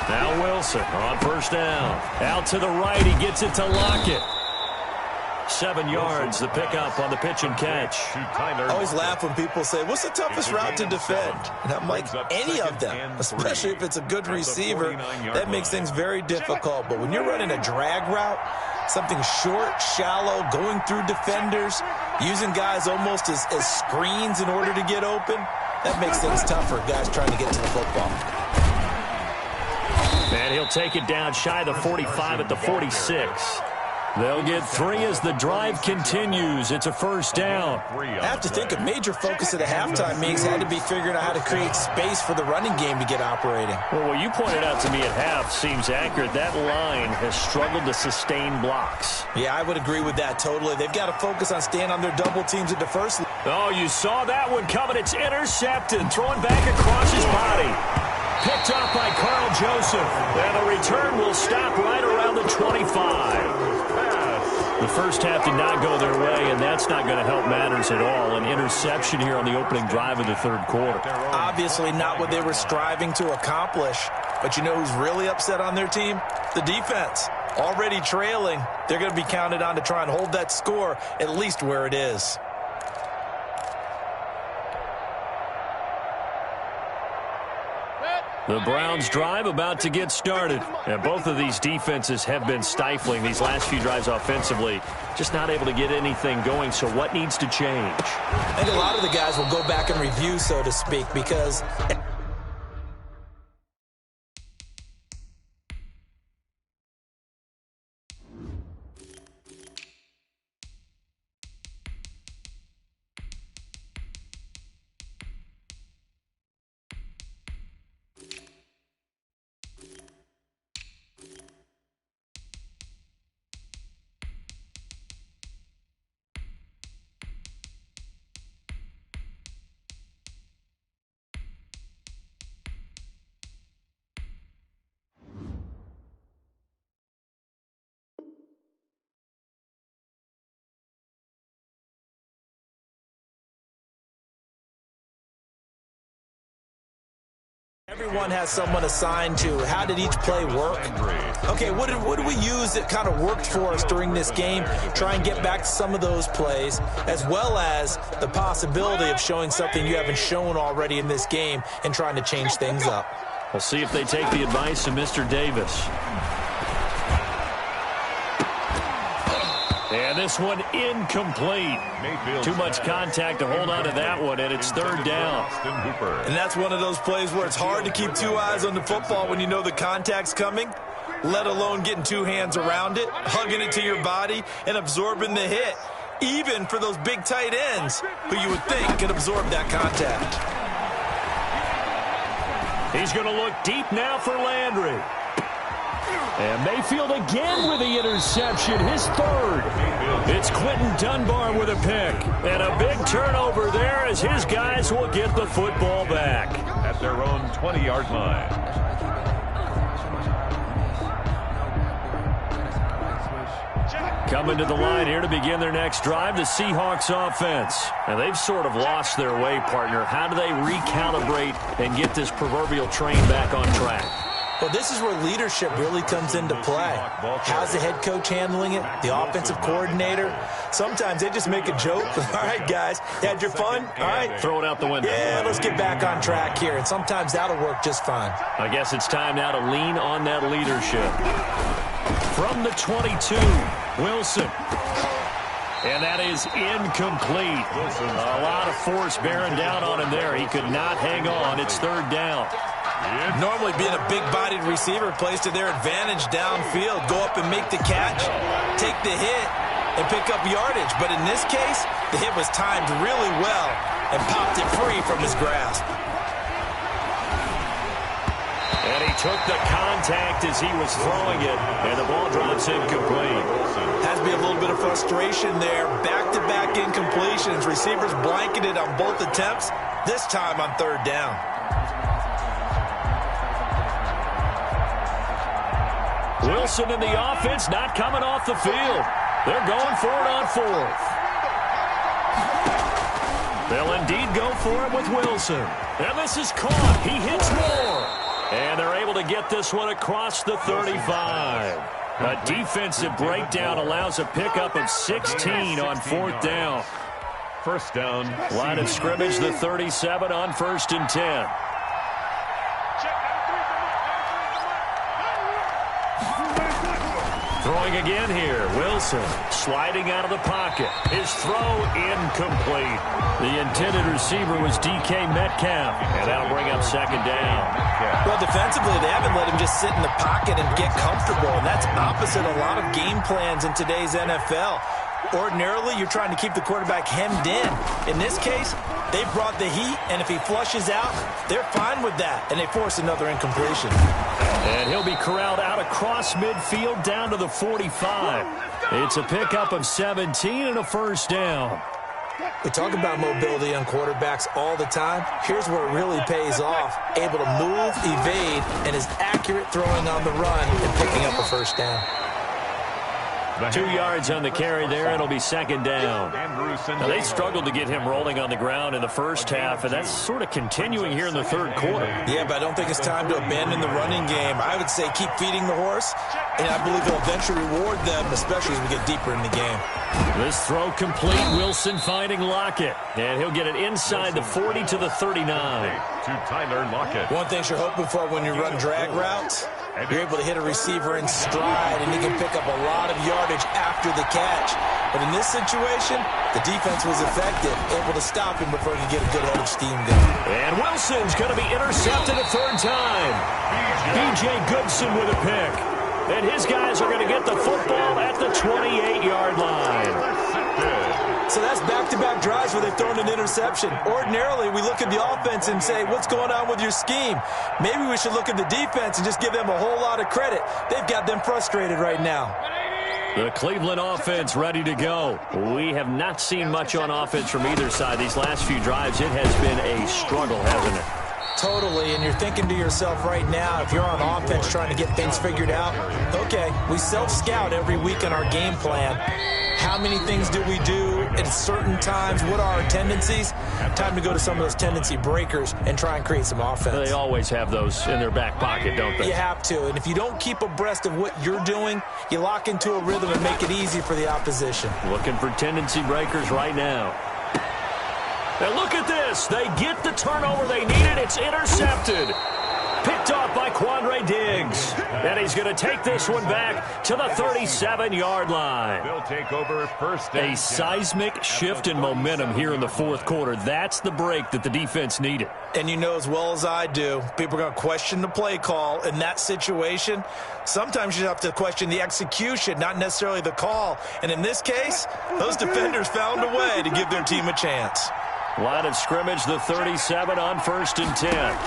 B: Now Wilson on first down. Out to the right, he gets it to Lockett. 7 yards, the pickup on the pitch and catch.
C: I always laugh when people say, what's the toughest route to defend? And I'm like, any of them, especially if it's a good receiver. That makes things very difficult. But when you're running a drag route, something short, shallow, going through defenders, using guys almost as screens in order to get open, that makes things tougher, guys trying to get to the football.
B: And he'll take it down shy of the 45 at the 46. They'll get 3 as the drive continues. It's a first down.
C: I have to think a major focus of the halftime meetings had to be figuring out how to create space for the running game to get operating.
B: Well, what you pointed out to me at half seems accurate. That line has struggled to sustain blocks.
C: Yeah, I would agree with that totally. They've got to focus on staying on their double teams at the first.
B: Oh, you saw that one coming. It's intercepted. Throwing back across his body. picked off by Carl Joseph. And the return will stop right around the 25. The first half did not go their way, and that's not going to help matters at all. An interception here on the opening drive of the third quarter.
C: Obviously not what they were striving to accomplish. But you know who's really upset on their team? The defense. Already trailing, they're going to be counted on to try and hold that score at least where it is.
B: The Browns drive about to get started. And both of these defenses have been stifling these last few drives offensively. Just not able to get anything going, so what needs to change?
C: I think a lot of the guys will go back and review, so to speak, because everyone has someone assigned to. How did each play work? Okay, what did we use that kind of worked for us during this game? Try and get back to some of those plays, as well as the possibility of showing something you haven't shown already in this game and trying to change things up.
B: We'll see if they take the advice of Mr. Davis. And this one incomplete. Too much contact to hold on to that one, and it's third down.
C: And that's one of those plays where it's hard to keep two eyes on the football when you know the contact's coming, let alone getting two hands around it, hugging it to your body, and absorbing the hit, even for those big tight ends who you would think could absorb that contact.
B: He's going to look deep now for Landry. And Mayfield again with the interception, his third. It's Quentin Dunbar with a pick. And a big turnover there as his guys will get the football back.
D: At their own 20-yard line.
B: Coming to the line here to begin their next drive, the Seahawks offense. And they've sort of lost their way, partner. How do they recalibrate and get this proverbial train back on track?
C: Well, this is where leadership really comes into play. How's the head coach handling it? The offensive coordinator? Sometimes they just make a joke. All right, guys, had your fun? All right.
B: Throw it out the window.
C: Yeah, let's get back on track here. And sometimes that'll work just fine.
B: I guess it's time now to lean on that leadership. From the 22, Wilson. And that is incomplete. A lot of force bearing down on him there. He could not hang on. It's third down.
C: Normally being a big-bodied receiver plays to their advantage downfield. Go up and make the catch, take the hit, and pick up yardage. But in this case, the hit was timed really well and popped it free from his grasp.
B: And he took the contact as he was throwing it, and the ball drops incomplete.
C: Has to be a little bit of frustration there. Back-to-back incompletions. Receivers blanketed on both attempts, this time on third down.
B: Wilson in the offense not coming off the field. They're going for it on fourth. They'll indeed go for it with Wilson. And this is caught. He hits more. And they're able to get this one across the 35. A defensive breakdown allows a pickup of 16 on fourth down.
D: First down.
B: Line of scrimmage, the 37 on 1st and 10. Throwing again here, Wilson sliding out of the pocket. His throw incomplete. The intended receiver was DK Metcalf, and that'll bring up second down.
C: Well, defensively, they haven't let him just sit in the pocket and get comfortable, and that's opposite a lot of game plans in today's NFL. Ordinarily, you're trying to keep the quarterback hemmed in. In this case, they brought the heat, and if he flushes out, they're fine with that, and they force another incompletion.
B: And he'll be corralled out across midfield down to the 45. It's a pickup of 17 and a first down.
C: We talk about mobility on quarterbacks all the time. Here's where it really pays off. Able to move, evade, and is accurate throwing on the run and picking up a first down.
B: 2 yards on the carry there. It'll be second down. Now, they struggled to get him rolling on the ground in the first half, and that's sort of continuing here in the third quarter.
C: Yeah, but I don't think it's time to abandon the running game. I would say keep feeding the horse, and I believe it'll eventually reward them, especially as we get deeper in the game.
B: This throw complete. Wilson finding Lockett, and he'll get it inside the 40 to the 39.
D: To Tyler Lockett.
C: One thing you're hoping for when you run drag routes, you're able to hit a receiver in stride, and he can pick up a lot of yardage after the catch. But in this situation, the defense was effective, able to stop him before he could get a good head of steam going.
B: And Wilson's going to be intercepted a third time. B.J. Goodson with a pick. And his guys are going to get the football at the 28-yard line.
C: So that's back-to-back drives where they've thrown an interception. Ordinarily, we look at the offense and say, what's going on with your scheme? Maybe we should look at the defense and just give them a whole lot of credit. They've got them frustrated right now.
B: The Cleveland offense ready to go. We have not seen much on offense from either side these last few drives. It has been a struggle, hasn't it?
C: Totally, and you're thinking to yourself right now, if you're on offense trying to get things figured out, okay, we self-scout every week on our game plan. How many things do we do at certain times? What are our tendencies? Time to go to some of those tendency breakers and try and create some offense.
B: They always have those in their back pocket, don't they?
C: You have to, and if you don't keep abreast of what you're doing, you lock into a rhythm and make it easy for the opposition.
B: Looking for tendency breakers right now. And look at this. They get the turnover they needed. It's intercepted. Picked off by Quandre Diggs. And he's going to take this one back to the 37-yard line.
D: They'll take over first and 10.
B: A seismic shift in momentum here in the fourth quarter. That's the break that the defense needed.
C: And you know as well as I do, people are going to question the play call in that situation. Sometimes you have to question the execution, not necessarily the call. And in this case, those defenders found a way to give their team a chance.
B: Line of scrimmage, the 37 on 1st and 10.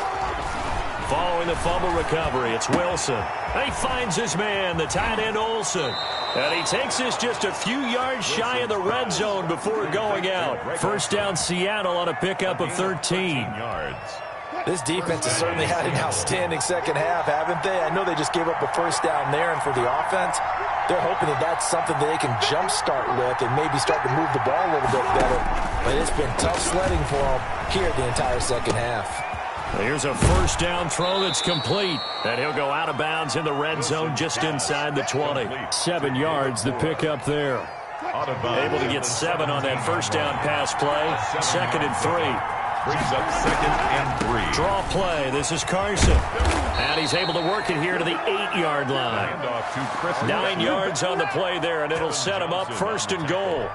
B: Following the fumble recovery, it's Wilson. And he finds his man, the tight end Olsen. And he takes this just a few yards shy of the red zone before going out. First down Seattle on a pickup of 13
D: yards.
C: This defense has certainly had an outstanding second half, haven't they? I know they just gave up a first down there, and for the offense, they're hoping that that's something that they can jumpstart with and maybe start to move the ball a little bit better. But it's been tough sledding for them here the entire second half.
B: Here's a first down throw that's complete. And he'll go out of bounds in the red zone just inside the 20. 7 yards, the pickup there. Able to get 7 on that first down pass play. 2nd and 3.
D: Brings up 2nd and 3.
B: Draw play. This is Carson. And he's able to work it here to the 8-yard line. 9 yards on the play there, and it'll set him up 1st and goal.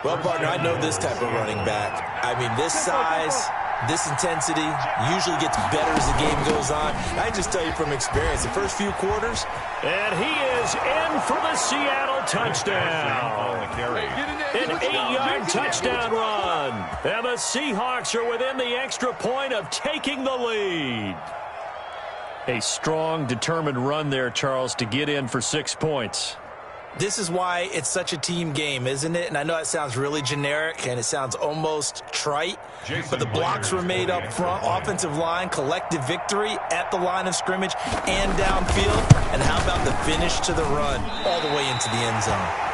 C: Well, partner, I know this type of running back. I mean, this size, this intensity usually gets better as the game goes on. I just tell you from experience, the first few quarters.
B: And he is in for the Seattle touchdown. An 8-yard touchdown run. And the Seahawks are within the extra point of taking the lead. A strong, determined run there, Charles, to get in for 6 points.
C: This is why it's such a team game, isn't it? And I know it sounds really generic and it sounds almost trite, but the blocks were made up front, offensive line, collective victory at the line of scrimmage and downfield. And how about the finish to the run all the way into the end zone?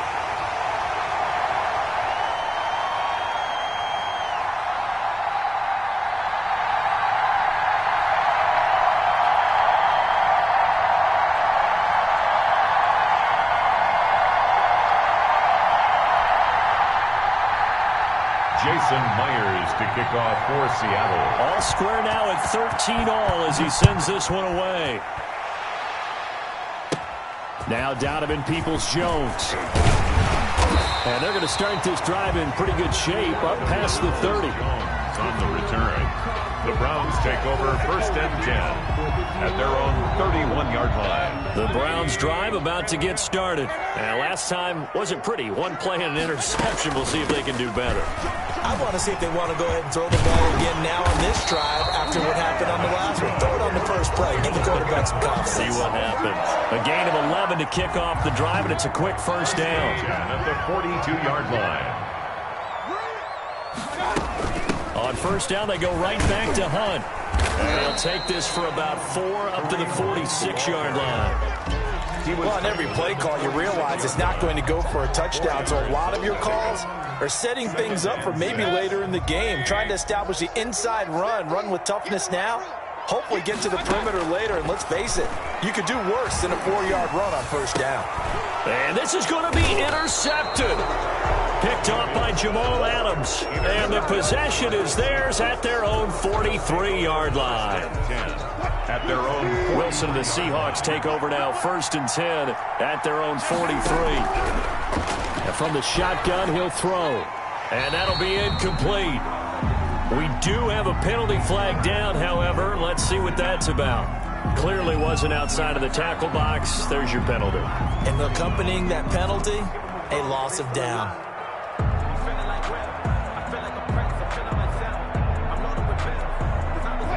D: Jason Myers to kick off for Seattle.
B: All square now at 13-all as he sends this one away. Now Donovan Peoples-Jones. And they're going to start this drive in pretty good shape up past the 30.
D: On the return. The Browns take over 1st and 10 at their own 31-yard line.
B: The Browns drive about to get started. And last time wasn't pretty. One play and an interception. We'll see if they can do better.
C: I want to see if they want to go ahead and throw the ball again now on this drive after what happened on the last one. Throw it on the first play. Give the quarterback some confidence.
B: See what happens. A gain of 11 to kick off the drive, and it's a quick first down.
D: At the 42-yard line.
B: On first down, they go right back to Hunt. And he'll take this for about 4 up to the 46-yard line.
C: Well, on every play call, you realize it's not going to go for a touchdown, so a lot of your calls are setting things up for maybe later in the game, trying to establish the inside run with toughness now, hopefully get to the perimeter later, and let's face it, you could do worse than a 4-yard run on first down.
B: And this is going to be intercepted. Picked off by Jamal Adams. And the possession is theirs at their own 43-yard line.
D: At their own.
B: Wilson and the Seahawks take over now, 1st and 10 at their own 43. And from the shotgun, he'll throw. And that'll be incomplete. We do have a penalty flag down, however. Let's see what that's about. Clearly wasn't outside of the tackle box. There's your penalty.
C: And accompanying that penalty, a loss of down.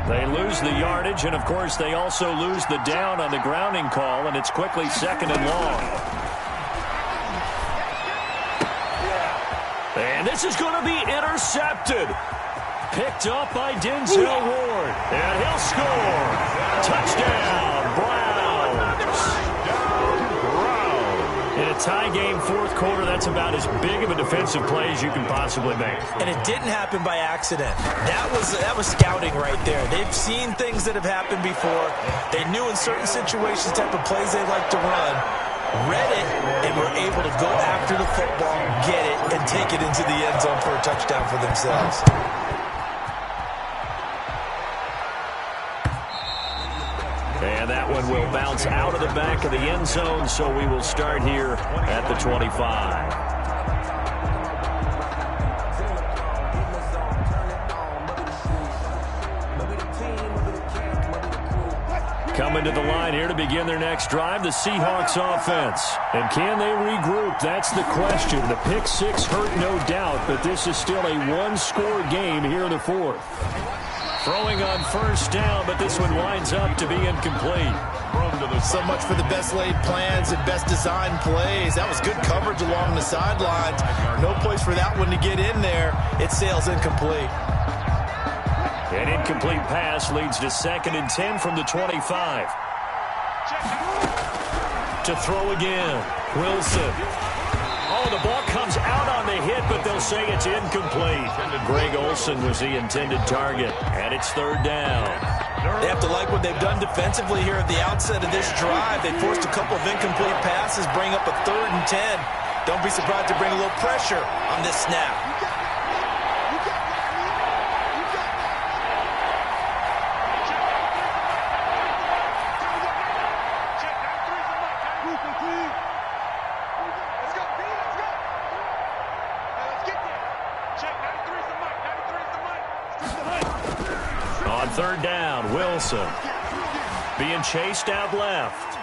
B: They lose the yardage, and, of course, they also lose the down on the grounding call, and it's quickly 2nd and long. And this is going to be intercepted. Picked up by Denzel Ward. And he'll score. Touchdown, Browns. In a tie game, 4th quarter, that's about as big of a defensive play as you can possibly make.
C: And it didn't happen by accident. That was scouting right there. They've seen things that have happened before. They knew in certain situations the type of plays they like to run, read it, and were able to go after the football, get it, and take it into the end zone for a touchdown for themselves.
B: And that one will bounce out of the back of the end zone, so we will start here at the 25. Coming to the line here to begin their next drive, the Seahawks offense. And can they regroup? That's the question. The pick six hurt, no doubt, but this is still a one-score game here in the 4th. Throwing on first down, but this one winds up to be incomplete.
C: So much for the best laid plans and best designed plays. That was good coverage along the sidelines. No place for that one to get in there. It sails incomplete.
B: An incomplete pass leads to 2nd and 10 from the 25. To throw again, Wilson. Oh, the ball comes out on the hit, but they'll say it's incomplete. Greg Olsen was the intended target, and it's 3rd down.
C: They have to like what they've done defensively here at the outset of this drive. They forced a couple of incomplete passes, bring up a 3rd and 10. Don't be surprised to bring a little pressure on this snap.
B: On 3rd down, Wilson being chased out left.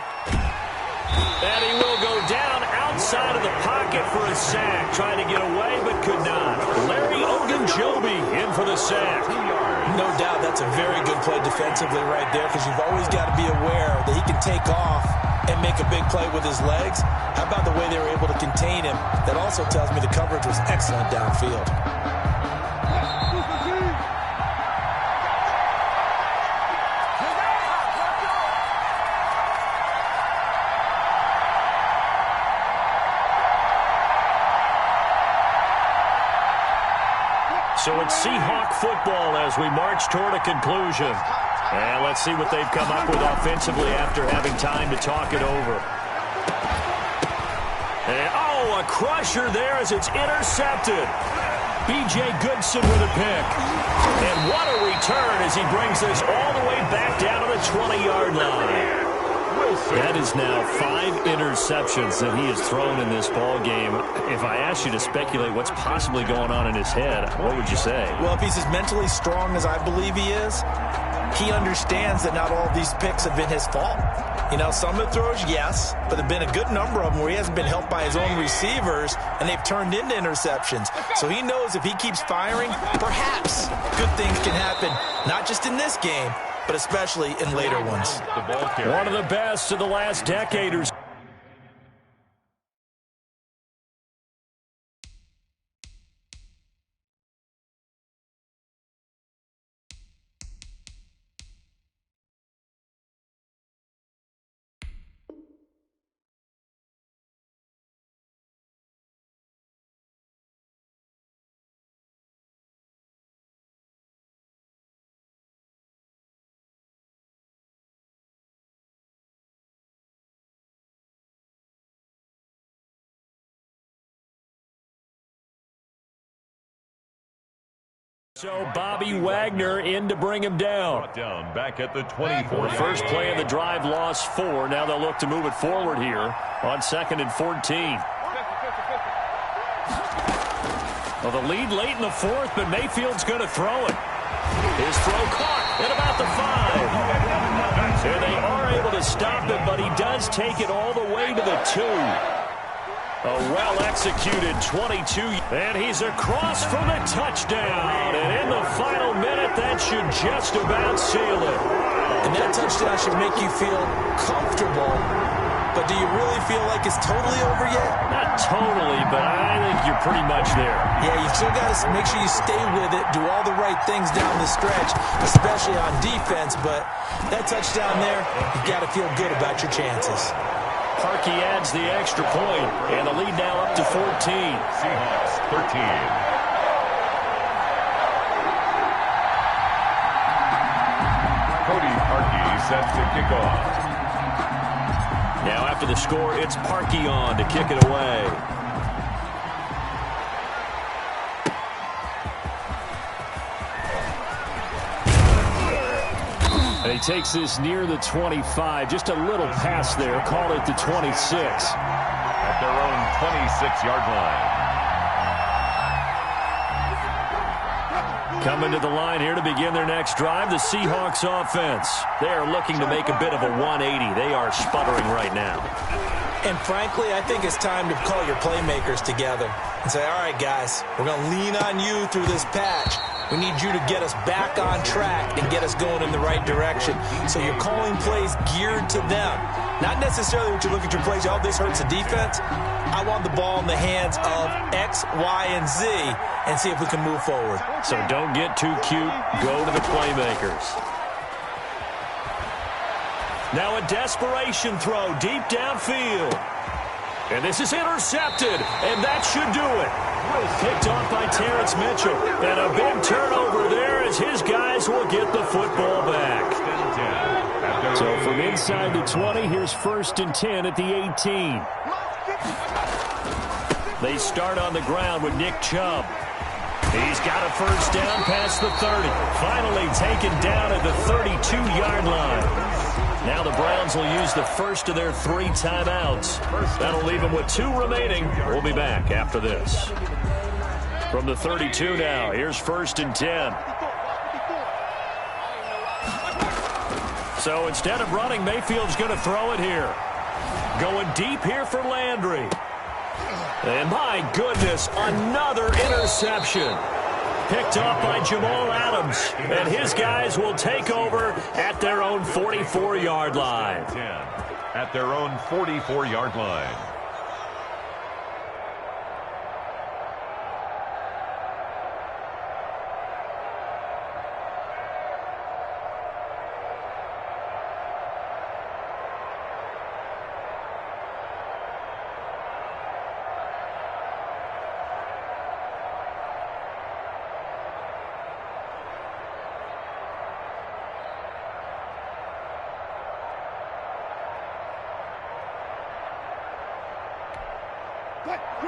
B: And he will go down outside of the pocket for a sack. Trying to get away, but could not. Larry Ogunjobi in for the sack.
C: No doubt that's a very good play defensively right there, because you've always got to be aware that he can take off and make a big play with his legs. How about the way they were able to contain him? That also tells me the coverage was excellent downfield.
B: So it's Seahawk football as we march toward a conclusion. And let's see what they've come up with offensively after having time to talk it over. And, oh, a crusher there as it's intercepted. B.J. Goodson with a pick. And what a return as he brings this all the way back down to the 20-yard line. That is now 5 interceptions that he has thrown in this ball game. If I asked you to speculate what's possibly going on in his head, what would you say?
C: Well, if he's as mentally strong as I believe he is, he understands that not all of these picks have been his fault. You know, some of the throws, yes, but there have been a good number of them where he hasn't been helped by his own receivers, and they've turned into interceptions. So he knows if he keeps firing, perhaps good things can happen, not just in this game, but especially in later ones.
B: One of the best of the last decade or so. So Bobby Wagner in to bring him down.
D: Brought down back at the 24.
B: The first play of the drive lost 4. Now they'll look to move it forward here on 2nd and 14. Well, the lead late in the 4th, but Mayfield's going to throw it. His throw caught at about the 5. And they are able to stop it, but he does take it all the way to the 2. A well-executed 22. And he's across for the touchdown. And in the final minute, that should just about seal it.
C: And that touchdown should make you feel comfortable. But do you really feel like it's totally over yet?
B: Not totally, but I think you're pretty much there.
C: Yeah, you still got to make sure you stay with it, do all the right things down the stretch, especially on defense. But that touchdown there, you got to feel good about your chances.
B: Parkey adds the extra point, and the lead now up to 14.
D: Seahawks 13. Cody Parkey set to kick off.
B: Now after the score, it's Parkey on to kick it away. And he takes this near the 25. Just a little pass there. Call it the 26.
D: At their own 26-yard line.
B: Coming to the line here to begin their next drive, the Seahawks offense. They are looking to make a bit of a 180. They are sputtering right now.
C: And frankly, I think it's time to call your playmakers together and say, all right, guys, we're going to lean on you through this patch. We need you to get us back on track and get us going in the right direction. So you're calling plays geared to them. Not necessarily when you look at your plays, oh, this hurts the defense. I want the ball in the hands of X, Y, and Z and see if we can move forward.
B: So don't get too cute. Go to the playmakers. Now a desperation throw deep downfield. And this is intercepted, and that should do it. Picked off by Terrence Mitchell. And a big turnover there as his guys will get the football back. So from inside the 20, here's 1st and 10 at the 18. They start on the ground with Nick Chubb. He's got a first down past the 30. Finally taken down at the 32-yard line. Now the Browns will use the first of their 3 timeouts. That'll leave them with 2 remaining. We'll be back after this. From the 32 now, here's 1st and 10. So instead of running, Mayfield's going to throw it here. Going deep here for Landry. And my goodness, another interception. Picked off by Jamal Adams. And his guys will take over at their own 44-yard line.
D: At their own 44-yard line.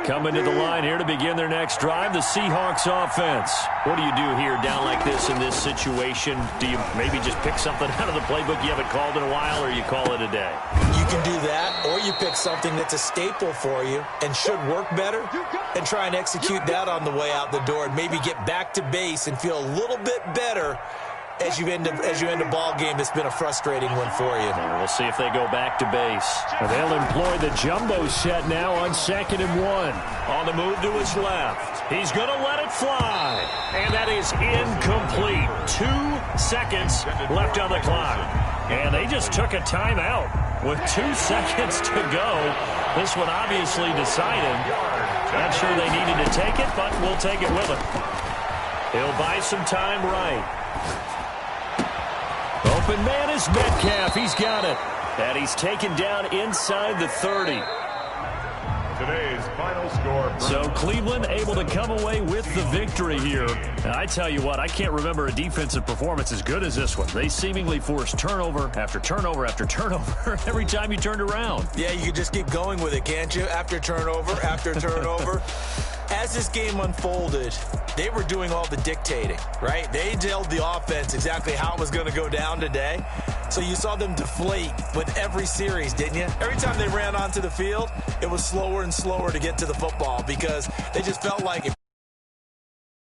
B: Coming to the line here to begin their next drive, the Seahawks offense. What do you do here down like this in this situation? Do you maybe just pick something out of the playbook you haven't called in a while, or you call it a day?
C: You can do that, or you pick something that's a staple for you and should work better and try and execute that on the way out the door and maybe get back to base and feel a little bit better as you end a ball game that's been a frustrating one for you.
B: We'll see if they go back to base. They'll employ the jumbo set now on 2nd and 1. On the move to his left. He's going to let it fly. And that is incomplete. 2 seconds left on the clock. And they just took a timeout with 2 seconds to go. This one obviously decided. Not sure they needed to take it, but we'll take it with them. He'll buy some time right. Open man is Metcalf. He's got it. And he's taken down inside the 30.
D: Today's final score.
B: So Cleveland able to come away with the victory here. And I tell you what, I can't remember a defensive performance as good as this one. They seemingly forced turnover after turnover after turnover every time you turned around.
C: Yeah, you can just keep going with it, can't you? After turnover after turnover. As this game unfolded, they were doing all the dictating, right? They told the offense exactly how it was going to go down today. So you saw them deflate with every series, didn't you? Every time they ran onto the field, it was slower and slower to get to the football because they just felt like